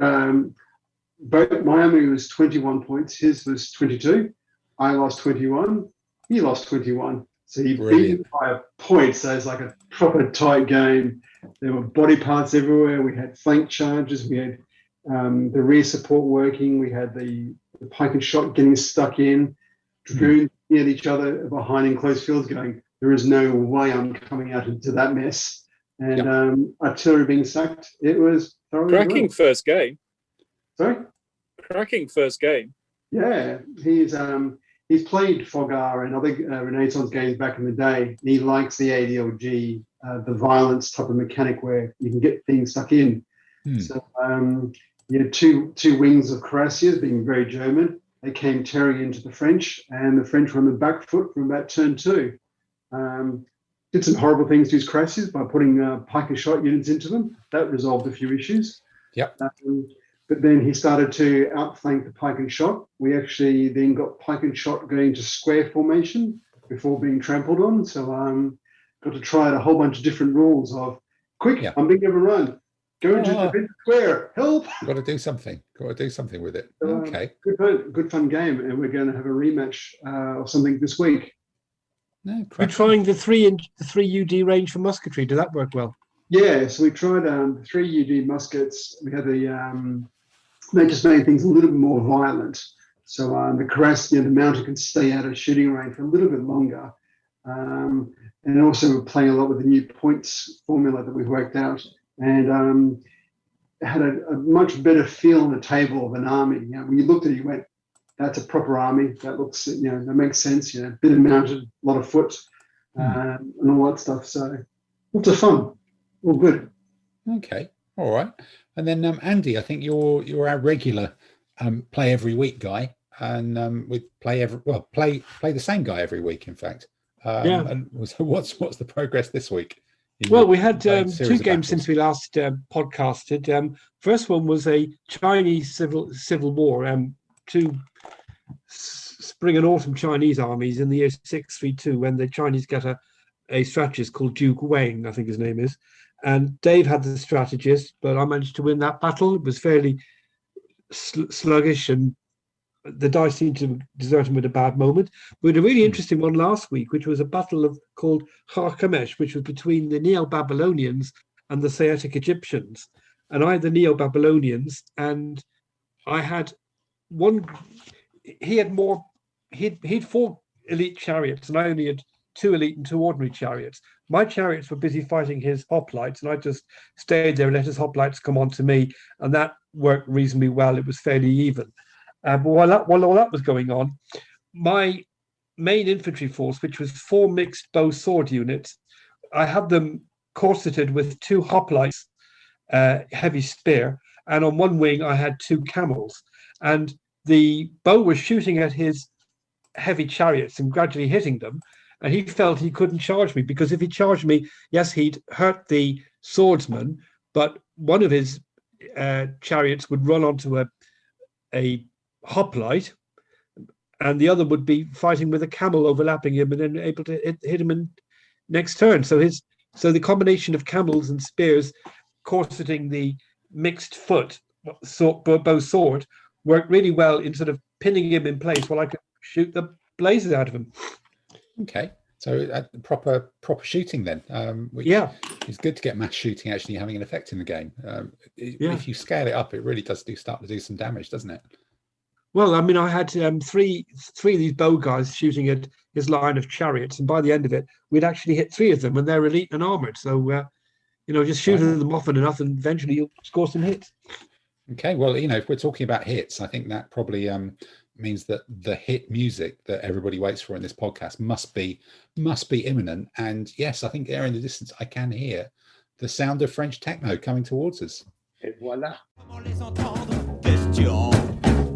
Speaker 8: both my army was 21 points, his was 22. I lost 21, he lost 21. So he beat me by a point. So it's like a proper tight game. There were body parts everywhere. We had flank charges. We had the rear support working. We had the pike and shot getting stuck in. Dragoons at each other behind in close fields going, there is no way I'm coming out into that mess. And artillery being sacked. It was thoroughly
Speaker 6: cracking first game.
Speaker 8: Sorry?
Speaker 6: Cracking first game.
Speaker 8: Yeah. He's played Fogar and other Renaissance games back in the day. And he likes the ADLG, the violence type of mechanic where you can get things stuck in. So you had two wings of Cuirassiers being very German. They came tearing into the French, and the French were on the back foot from about turn 2. Did some horrible things to his Cuirassiers by putting pike and shot units into them. That resolved a few issues.
Speaker 1: Yep.
Speaker 8: But then he started to outflank the pike and shot. We actually then got pike and shot going to square formation before being trampled on. So got to try out a whole bunch of different rules of quick, I'm being overrun. Go into the square, help.
Speaker 1: Got to do something. Got to do something with it. Okay.
Speaker 8: Good fun game. And we're going to have a rematch or something this week.
Speaker 3: We're trying the 3 UD range for musketry. Did that work well?
Speaker 8: Yeah, so we tried 3 UD muskets. We had they just made things a little bit more violent. So the Cuirassier, the mounted can stay out of shooting range for a little bit longer. And also we're playing a lot with the new points formula that we've worked out. And had a much better feel on the table of an army. When you looked at it, you went, that's a proper army. That looks, that makes sense. Bit of mounted, a lot of foot, and all that stuff. So lots of fun. All good.
Speaker 1: Okay. All right. And then Andy, I think you're our regular play every week guy, and we play the same guy every week. In fact. And so what's the progress this week?
Speaker 3: Well, we had two games since we last podcasted. First one was a Chinese civil war, two spring and autumn Chinese armies in the year 632, when the Chinese got a strategist called Duke Wang, I think his name is. And Dave had the strategist, but I managed to win that battle. It was fairly sluggish, and the dice seemed to desert him at a bad moment. We had a really interesting one last week, which was a battle called Harkamesh, which was between the Neo-Babylonians and the Saitic Egyptians. And I had the Neo-Babylonians, and I had one. He had more. He'd 4 elite chariots, and I only had 2 elite and 2 ordinary chariots. My chariots were busy fighting his hoplites, and I just stayed there and let his hoplites come on to me, and that worked reasonably well. It was fairly even. But while all that was going on, my main infantry force, which was 4 mixed bow sword units, I had them corseted with 2 hoplites, heavy spear, and on one wing I had 2 camels. And the bow was shooting at his heavy chariots and gradually hitting them. And he felt he couldn't charge me, because if he charged me, yes, he'd hurt the swordsman, but one of his chariots would run onto a hoplite, and the other would be fighting with a camel overlapping him and then able to hit him in next turn. So the combination of camels and spears corseting the mixed foot bow sword worked really well in sort of pinning him in place while I could shoot the blazes out of him.
Speaker 1: Okay, so proper shooting then. Which is good to get mass shooting actually having an effect in the game. If you scale it up, it really does start to do some damage, doesn't it?
Speaker 3: Well, I mean, I had three of these bow guys shooting at his line of chariots, and by the end of it, we'd actually hit 3 of them, and they're elite and armored. So, just shooting them often enough, and eventually you'll score some hits. Okay,
Speaker 1: well, if we're talking about hits, I think that probably means that the hit music that everybody waits for in this podcast must be imminent. And yes, I think there in the distance I can hear the sound of French techno coming towards us.
Speaker 7: Et voilà.
Speaker 2: Comment les entendre? Question.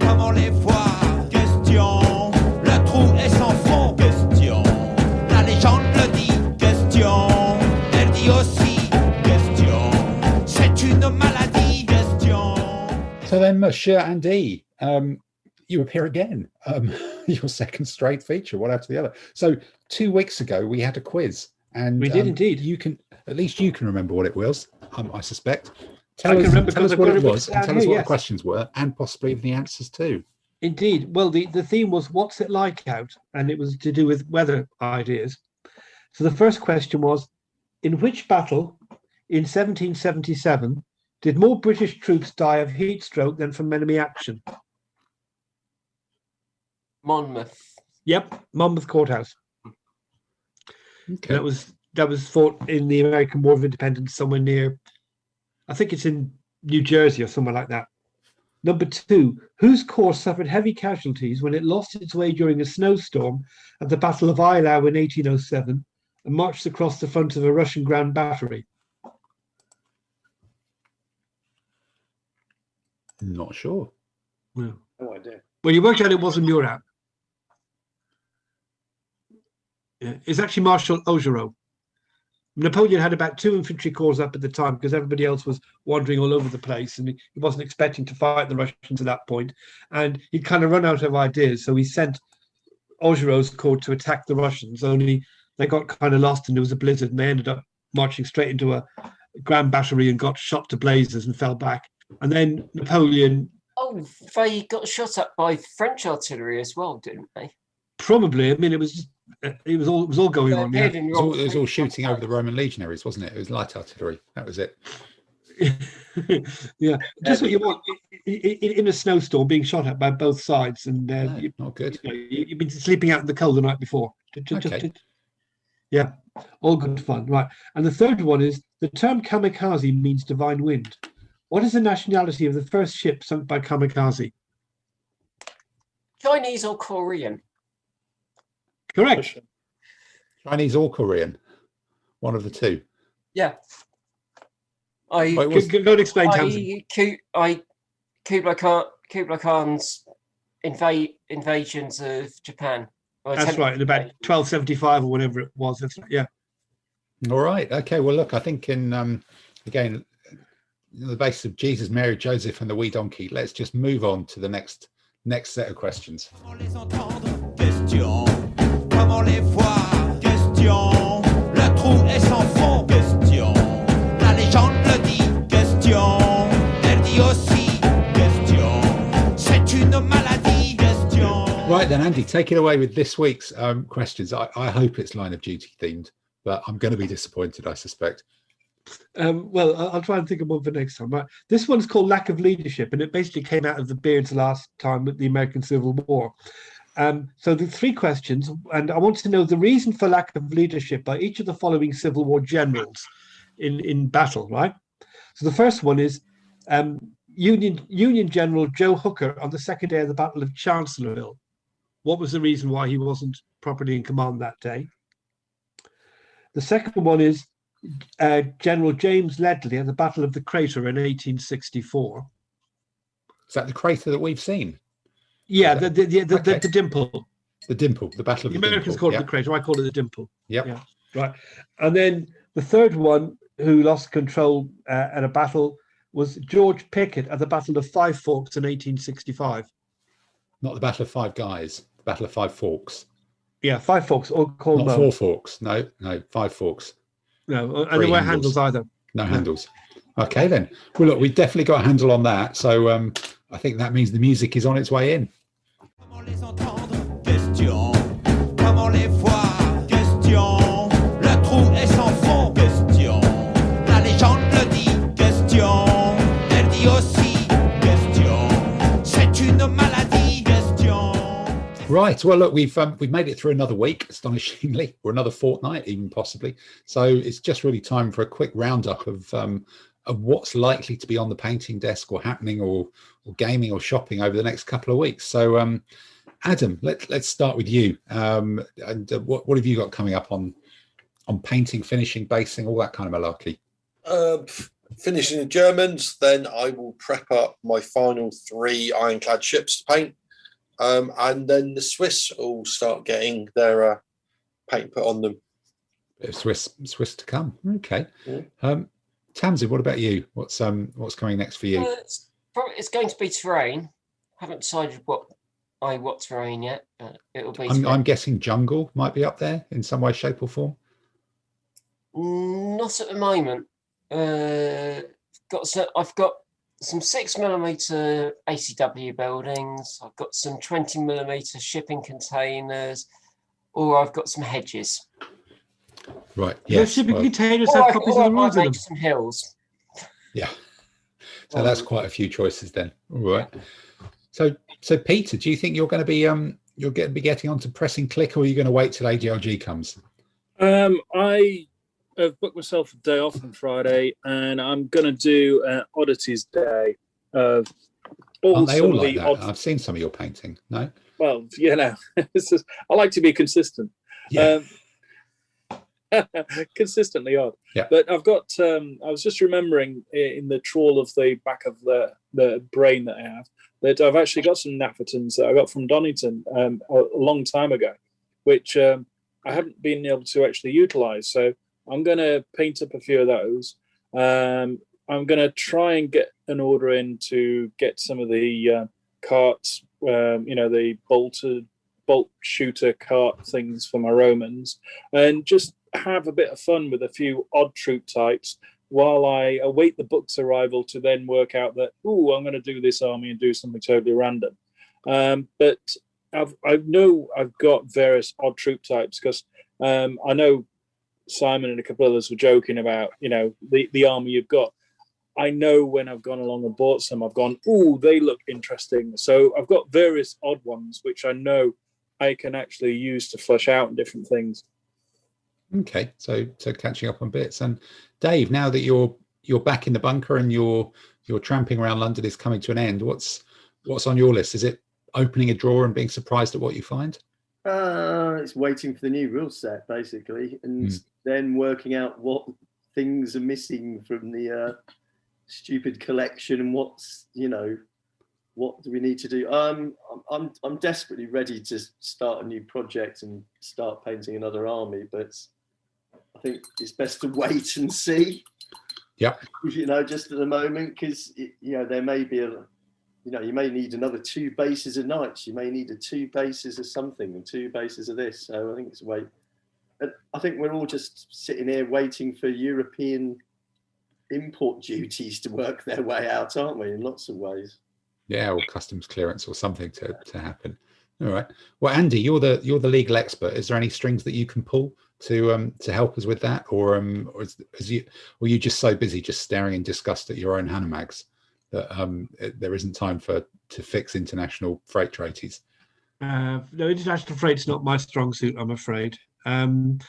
Speaker 2: Comment les voir? Question. Le trou est sans fond? Question. La légende le dit? Question. Elle dit aussi? Question. C'est une maladie? Question.
Speaker 1: So then, Monsieur Andy, you appear again. Your second straight feature, one after the other. So 2 weeks ago we had a quiz, and
Speaker 3: we did indeed.
Speaker 1: You can remember what it was. I suspect.
Speaker 3: Tell us
Speaker 1: what it was, and tell us what the questions were, and possibly the answers too.
Speaker 3: Indeed. Well, the theme was "What's it like out?" and it was to do with weather ideas. So the first question was, in which battle in 1777 did more British troops die of heat stroke than from enemy action?
Speaker 5: Monmouth.
Speaker 3: Yep, Monmouth Courthouse.
Speaker 1: Okay.
Speaker 3: That was fought in the American War of Independence somewhere near, I think it's in New Jersey or somewhere like that. Number 2, whose corps suffered heavy casualties when it lost its way during a snowstorm at the Battle of Eylau in 1807 and marched across the front of a Russian ground battery?
Speaker 1: Not sure.
Speaker 3: No
Speaker 7: idea.
Speaker 3: Well, you worked out it wasn't Murat. It's actually Marshal Augereau. Napoleon had about 2 infantry corps up at the time because everybody else was wandering all over the place, and he wasn't expecting to fight the Russians at that point. And he'd kind of run out of ideas, so he sent Augereau's corps to attack the Russians, only they got kind of lost and there was a blizzard, and they ended up marching straight into a ground battery and got shot to blazes and fell back. And then Napoleon...
Speaker 5: Oh, they got shot at by French artillery as well, didn't they?
Speaker 3: Probably. I mean, it was all going on. Yeah.
Speaker 1: It was all shooting over the Roman legionaries, wasn't it? It was light artillery. That was it.
Speaker 3: Yeah, just what you want in a snowstorm, being shot at by both sides, and
Speaker 1: not good.
Speaker 3: You've been sleeping out in the cold the night before. Yeah, all good fun, right? And the third one is the term kamikaze means divine wind. What is the nationality of the first ship sunk by kamikaze?
Speaker 5: Chinese or Korean?
Speaker 3: Correct.
Speaker 1: Chinese or Korean, one of the two.
Speaker 5: Yeah.
Speaker 3: Go and explain, Townsend.
Speaker 5: Kublai Khan's invasions of Japan.
Speaker 3: That's right, in about 1275 or whatever it was. That's right, yeah.
Speaker 1: All right. Okay. Well, look, I think again, the basis of Jesus, Mary, Joseph, and the wee donkey. Let's just move on to the next set of questions.
Speaker 2: Comment les entendre? Question. Comment les voir? Question. Le trou est sans fond? Question. La légende le dit? Question. Elle dit aussi? Question. C'est une maladie? Question.
Speaker 1: Right then, Andy, take it away with this week's questions. I hope it's Line of Duty themed, but I'm going to be disappointed, I suspect.
Speaker 3: Well, I'll try and think of one for next time. Right. This one's called Lack of Leadership, and it basically came out of the Beards last time with the American Civil War. So the 3 questions, and I want to know the reason for lack of leadership by each of the following Civil War generals in battle, right? So the first one is Union General Joe Hooker on the second day of the Battle of Chancellorsville. What was the reason why he wasn't properly in command that day? The second one is General James Ledley at the Battle of the Crater in 1864.
Speaker 1: Is that the crater that we've seen?
Speaker 3: Yeah, the dimple.
Speaker 1: The dimple, the Battle of the
Speaker 3: Americans
Speaker 1: Dimple.
Speaker 3: call it the crater. I call it the dimple.
Speaker 1: Yep.
Speaker 3: Yeah. Right. And then the third one, who lost control at a battle, was George Pickett at the Battle of Five Forks in 1865.
Speaker 1: Not the Battle of Five Guys, the Battle of Five Forks.
Speaker 3: Yeah, Five Forks, or called
Speaker 1: not Four Forks. No, Five Forks.
Speaker 3: No, and there were handles either.
Speaker 1: No handles. Okay, then. Well, look, we've definitely got a handle on that. So I think that means the music is on its way in.
Speaker 2: Comment les entendre? Question. Comment les voir? Question. Le trou est sans fond? Question. La légende le dit? Question. Elle dit aussi? Question. C'est une maladie? Question.
Speaker 1: Right. Well, look, we've made it through another week, astonishingly, or another fortnight, even possibly. So it's just really time for a quick roundup of what's likely to be on the painting desk or happening or gaming or shopping over the next couple of weeks. So, Adam, let's start with you. And what have you got coming up on painting, finishing, basing, all that kind of malarkey?
Speaker 4: Finishing the Germans, then I will prep up my final 3 ironclad ships to paint. And then the Swiss will start getting their paint put on them.
Speaker 1: Bit of Swiss to come. Okay.
Speaker 4: Yeah.
Speaker 1: Tamsin, what about you? What's coming next for you?
Speaker 5: It's going to be terrain. Haven't decided what terrain yet, but it'll be.
Speaker 1: I'm guessing jungle might be up there in some way, shape, or form.
Speaker 5: Not at the moment. I've got some 6mm ACW buildings. I've got some 20mm shipping containers, or I've got some hedges.
Speaker 1: Right.
Speaker 3: Your
Speaker 1: Yes.
Speaker 3: shipping
Speaker 1: well,
Speaker 3: containers have copies of the rules in them.
Speaker 5: Some hills.
Speaker 1: Yeah. So that's quite a few choices then. All right. So Peter, do you think you're going to be getting onto pressing click, or are you going to wait till ADLG comes?
Speaker 6: I have booked myself a day off on Friday, and I'm going to do an oddities day.
Speaker 1: Aren't they all like that? I've seen some of your painting. No.
Speaker 6: Well, you know, I like to be consistent.
Speaker 1: Yeah.
Speaker 6: Consistently odd.
Speaker 1: Yeah.
Speaker 6: But I've got. I was just remembering in the trawl of the back of the brain that I have that I've actually got some Naffertons that I got from Donington a long time ago, which I haven't been able to actually utilise. So I'm going to paint up a few of those. I'm going to try and get an order in to get some of the carts, the bolt shooter cart things for my Romans, and just have a bit of fun with a few odd troop types while I await the book's arrival to then work out that, I'm going to do this army and do something totally random. But I know I've got various odd troop types because I know Simon and a couple others were joking about, the army you've got. I know when I've gone along and bought some, I've gone, they look interesting. So I've got various odd ones, which I know I can actually use to flesh out different things.
Speaker 1: Okay, so catching up on bits. And Dave, now that you're back in the bunker and your tramping around London is coming to an end, what's on your list? Is it opening a drawer and being surprised at what you find?
Speaker 7: It's waiting for the new rule set, basically, and then working out what things are missing from the stupid collection and what do we need to do. I'm desperately ready to start a new project and start painting another army, but I think it's best to wait and see.
Speaker 1: Yeah.
Speaker 7: Just at the moment, because there may be you may need another 2 bases of knights. You may need 2 bases of something and 2 bases of this. So I think it's wait. I think we're all just sitting here waiting for European import duties to work their way out, aren't we? In lots of ways.
Speaker 1: Yeah, or customs clearance or something to happen. All right. Well, Andy, you're the legal expert. Is there any strings that you can pull to help us with that, or are you just so busy just staring in disgust at your own Hanomags that there isn't time to fix international freight treaties?
Speaker 3: No, international freight's not my strong suit, I'm afraid. I'm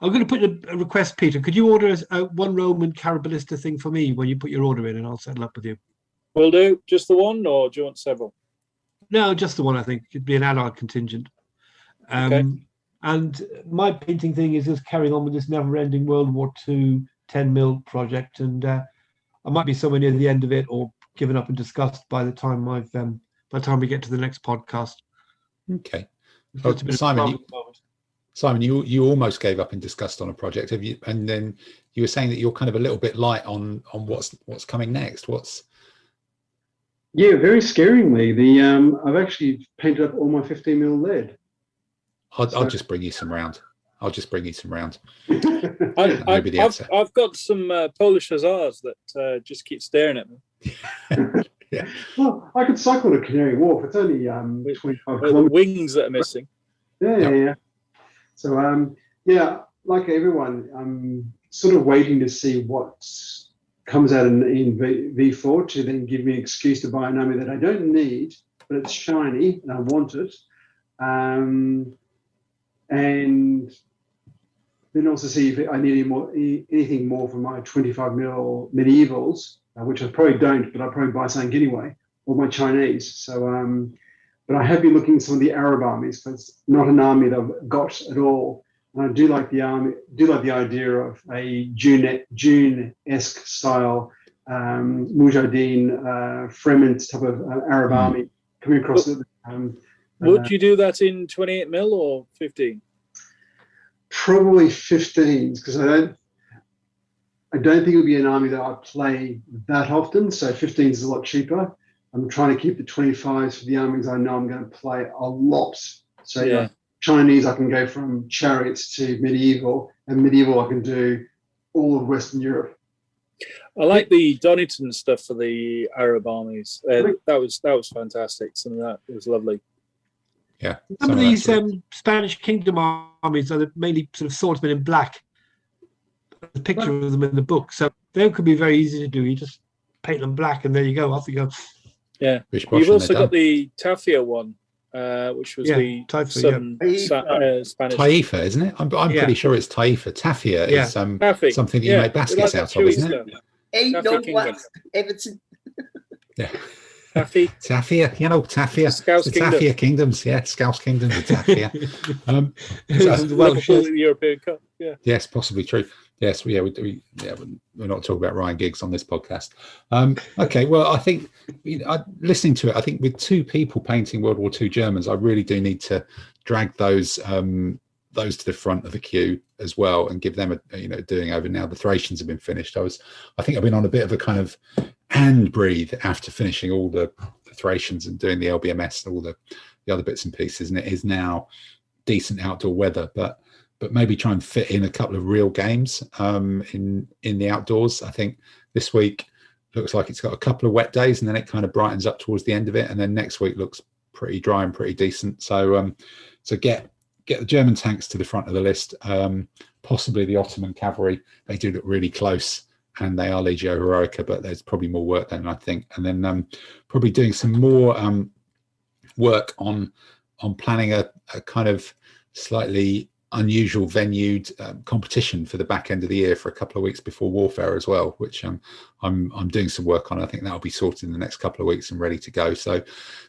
Speaker 3: going to put a request, Peter. Could you order a 1 Roman Caraballista thing for me when you put your order in, and I'll settle up with you?
Speaker 6: Will do. Just the one, or do you want several?
Speaker 3: No, just the one. I think it'd be an allied contingent.
Speaker 6: Okay.
Speaker 3: And my painting thing is just carrying on with this never-ending World War II 10mm project, and I might be somewhere near the end of it, or given up in disgust by the time we get to the next podcast.
Speaker 1: Okay. Oh, Simon, you almost gave up in disgust on a project, have you? And then you were saying that you're kind of a little bit light on what's coming next.
Speaker 8: Yeah, very scaringly. I've actually painted up all my 15mm lead.
Speaker 1: I'll just bring you some round. Maybe
Speaker 6: I've got some Polish hussars that just keep staring at me.
Speaker 1: Yeah.
Speaker 8: Well, I could cycle to Canary Wharf. It's only 25 kilometers.
Speaker 6: Wings that are missing.
Speaker 8: Yeah. So, like everyone, I'm sort of waiting to see what comes out in V4 to then give me an excuse to buy an army that I don't need, but it's shiny and I want it. And then also see if I need anything more for my 25mm medievals, which I probably don't, but I'll probably buy something anyway, or my Chinese. So, but I have been looking at some of the Arab armies, but it's not an army that I've got at all. And I do like the idea of a June-esque style Mujahideen, Fremen type of Arab army coming across.
Speaker 6: Would you do that in 28mm or 15?
Speaker 8: Probably 15s, because I don't think it would be an army that I play that often. So 15s is a lot cheaper. I'm trying to keep the 25s for the armies I know I'm going to play a lot. So
Speaker 6: yeah.
Speaker 8: Chinese, I can go from chariots to medieval, and medieval I can do all of Western Europe.
Speaker 6: I like the Donington stuff for the Arab armies. That was fantastic. Some of that was lovely.
Speaker 1: Yeah.
Speaker 3: Some of these Spanish Kingdom armies are mainly sort of swordsmen in black. The picture of them in the book, so they could be very easy to do. You just paint them black, and there you go. Off you go.
Speaker 6: Yeah. You've also got the Tafia one, which was the Spanish.
Speaker 1: Taifa, isn't it? I'm pretty sure it's Taifa. Tafia is something that you make baskets out of, isn't it?
Speaker 7: Ain't no what, Everton.
Speaker 1: Yeah.
Speaker 6: Tafia,
Speaker 1: Tafia.
Speaker 6: Scouse
Speaker 1: Tafia Kingdoms, yeah, Scouse Kingdoms of Tafia.
Speaker 6: Liverpool in the European Cup, yeah.
Speaker 1: Yes, possibly true. Yes, we're not talking about Ryan Giggs on this podcast. Okay, well, I think listening to it, I think with 2 people painting World War II Germans, I really do need to drag those to the front of the queue as well and give them doing over now. The Thracians have been finished. I think I've been on a bit of a kind of hand breathe after finishing all the Thracians and doing the LBMS and all the other bits and pieces, and it is now decent outdoor weather, but maybe try and fit in a couple of real games in the outdoors. I think this week looks like it's got a couple of wet days, and then it kind of brightens up towards the end of it, and then next week looks pretty dry and pretty decent. So get the German tanks to the front of the list, possibly the Ottoman cavalry. They do look really close, and they are Legio Heroica, but there's probably more work than I think. And then probably doing some more work on planning a kind of slightly unusual venued competition for the back end of the year for a couple of weeks before Warfare as well, which I'm doing some work on. I think that'll be sorted in the next couple of weeks and ready to go. So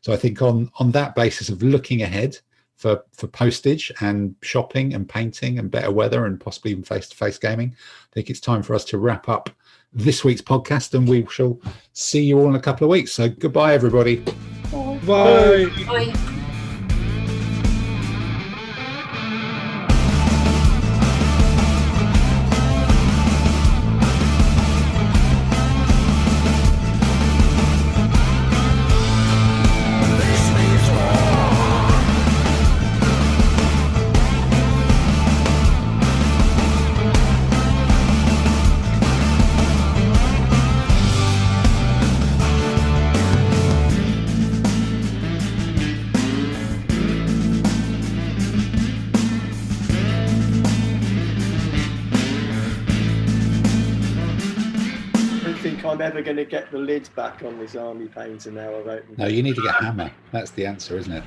Speaker 1: I think on that basis of looking ahead for postage and shopping and painting and better weather and possibly even face-to-face gaming, I think it's time for us to wrap up this week's podcast, and we shall see you all in a couple of weeks. So goodbye, everybody.
Speaker 3: Bye.
Speaker 5: Bye.
Speaker 7: I'm ever going to get the lid back on this army painter now I've opened.
Speaker 1: No, you need to get a hammer. That's the answer, isn't it?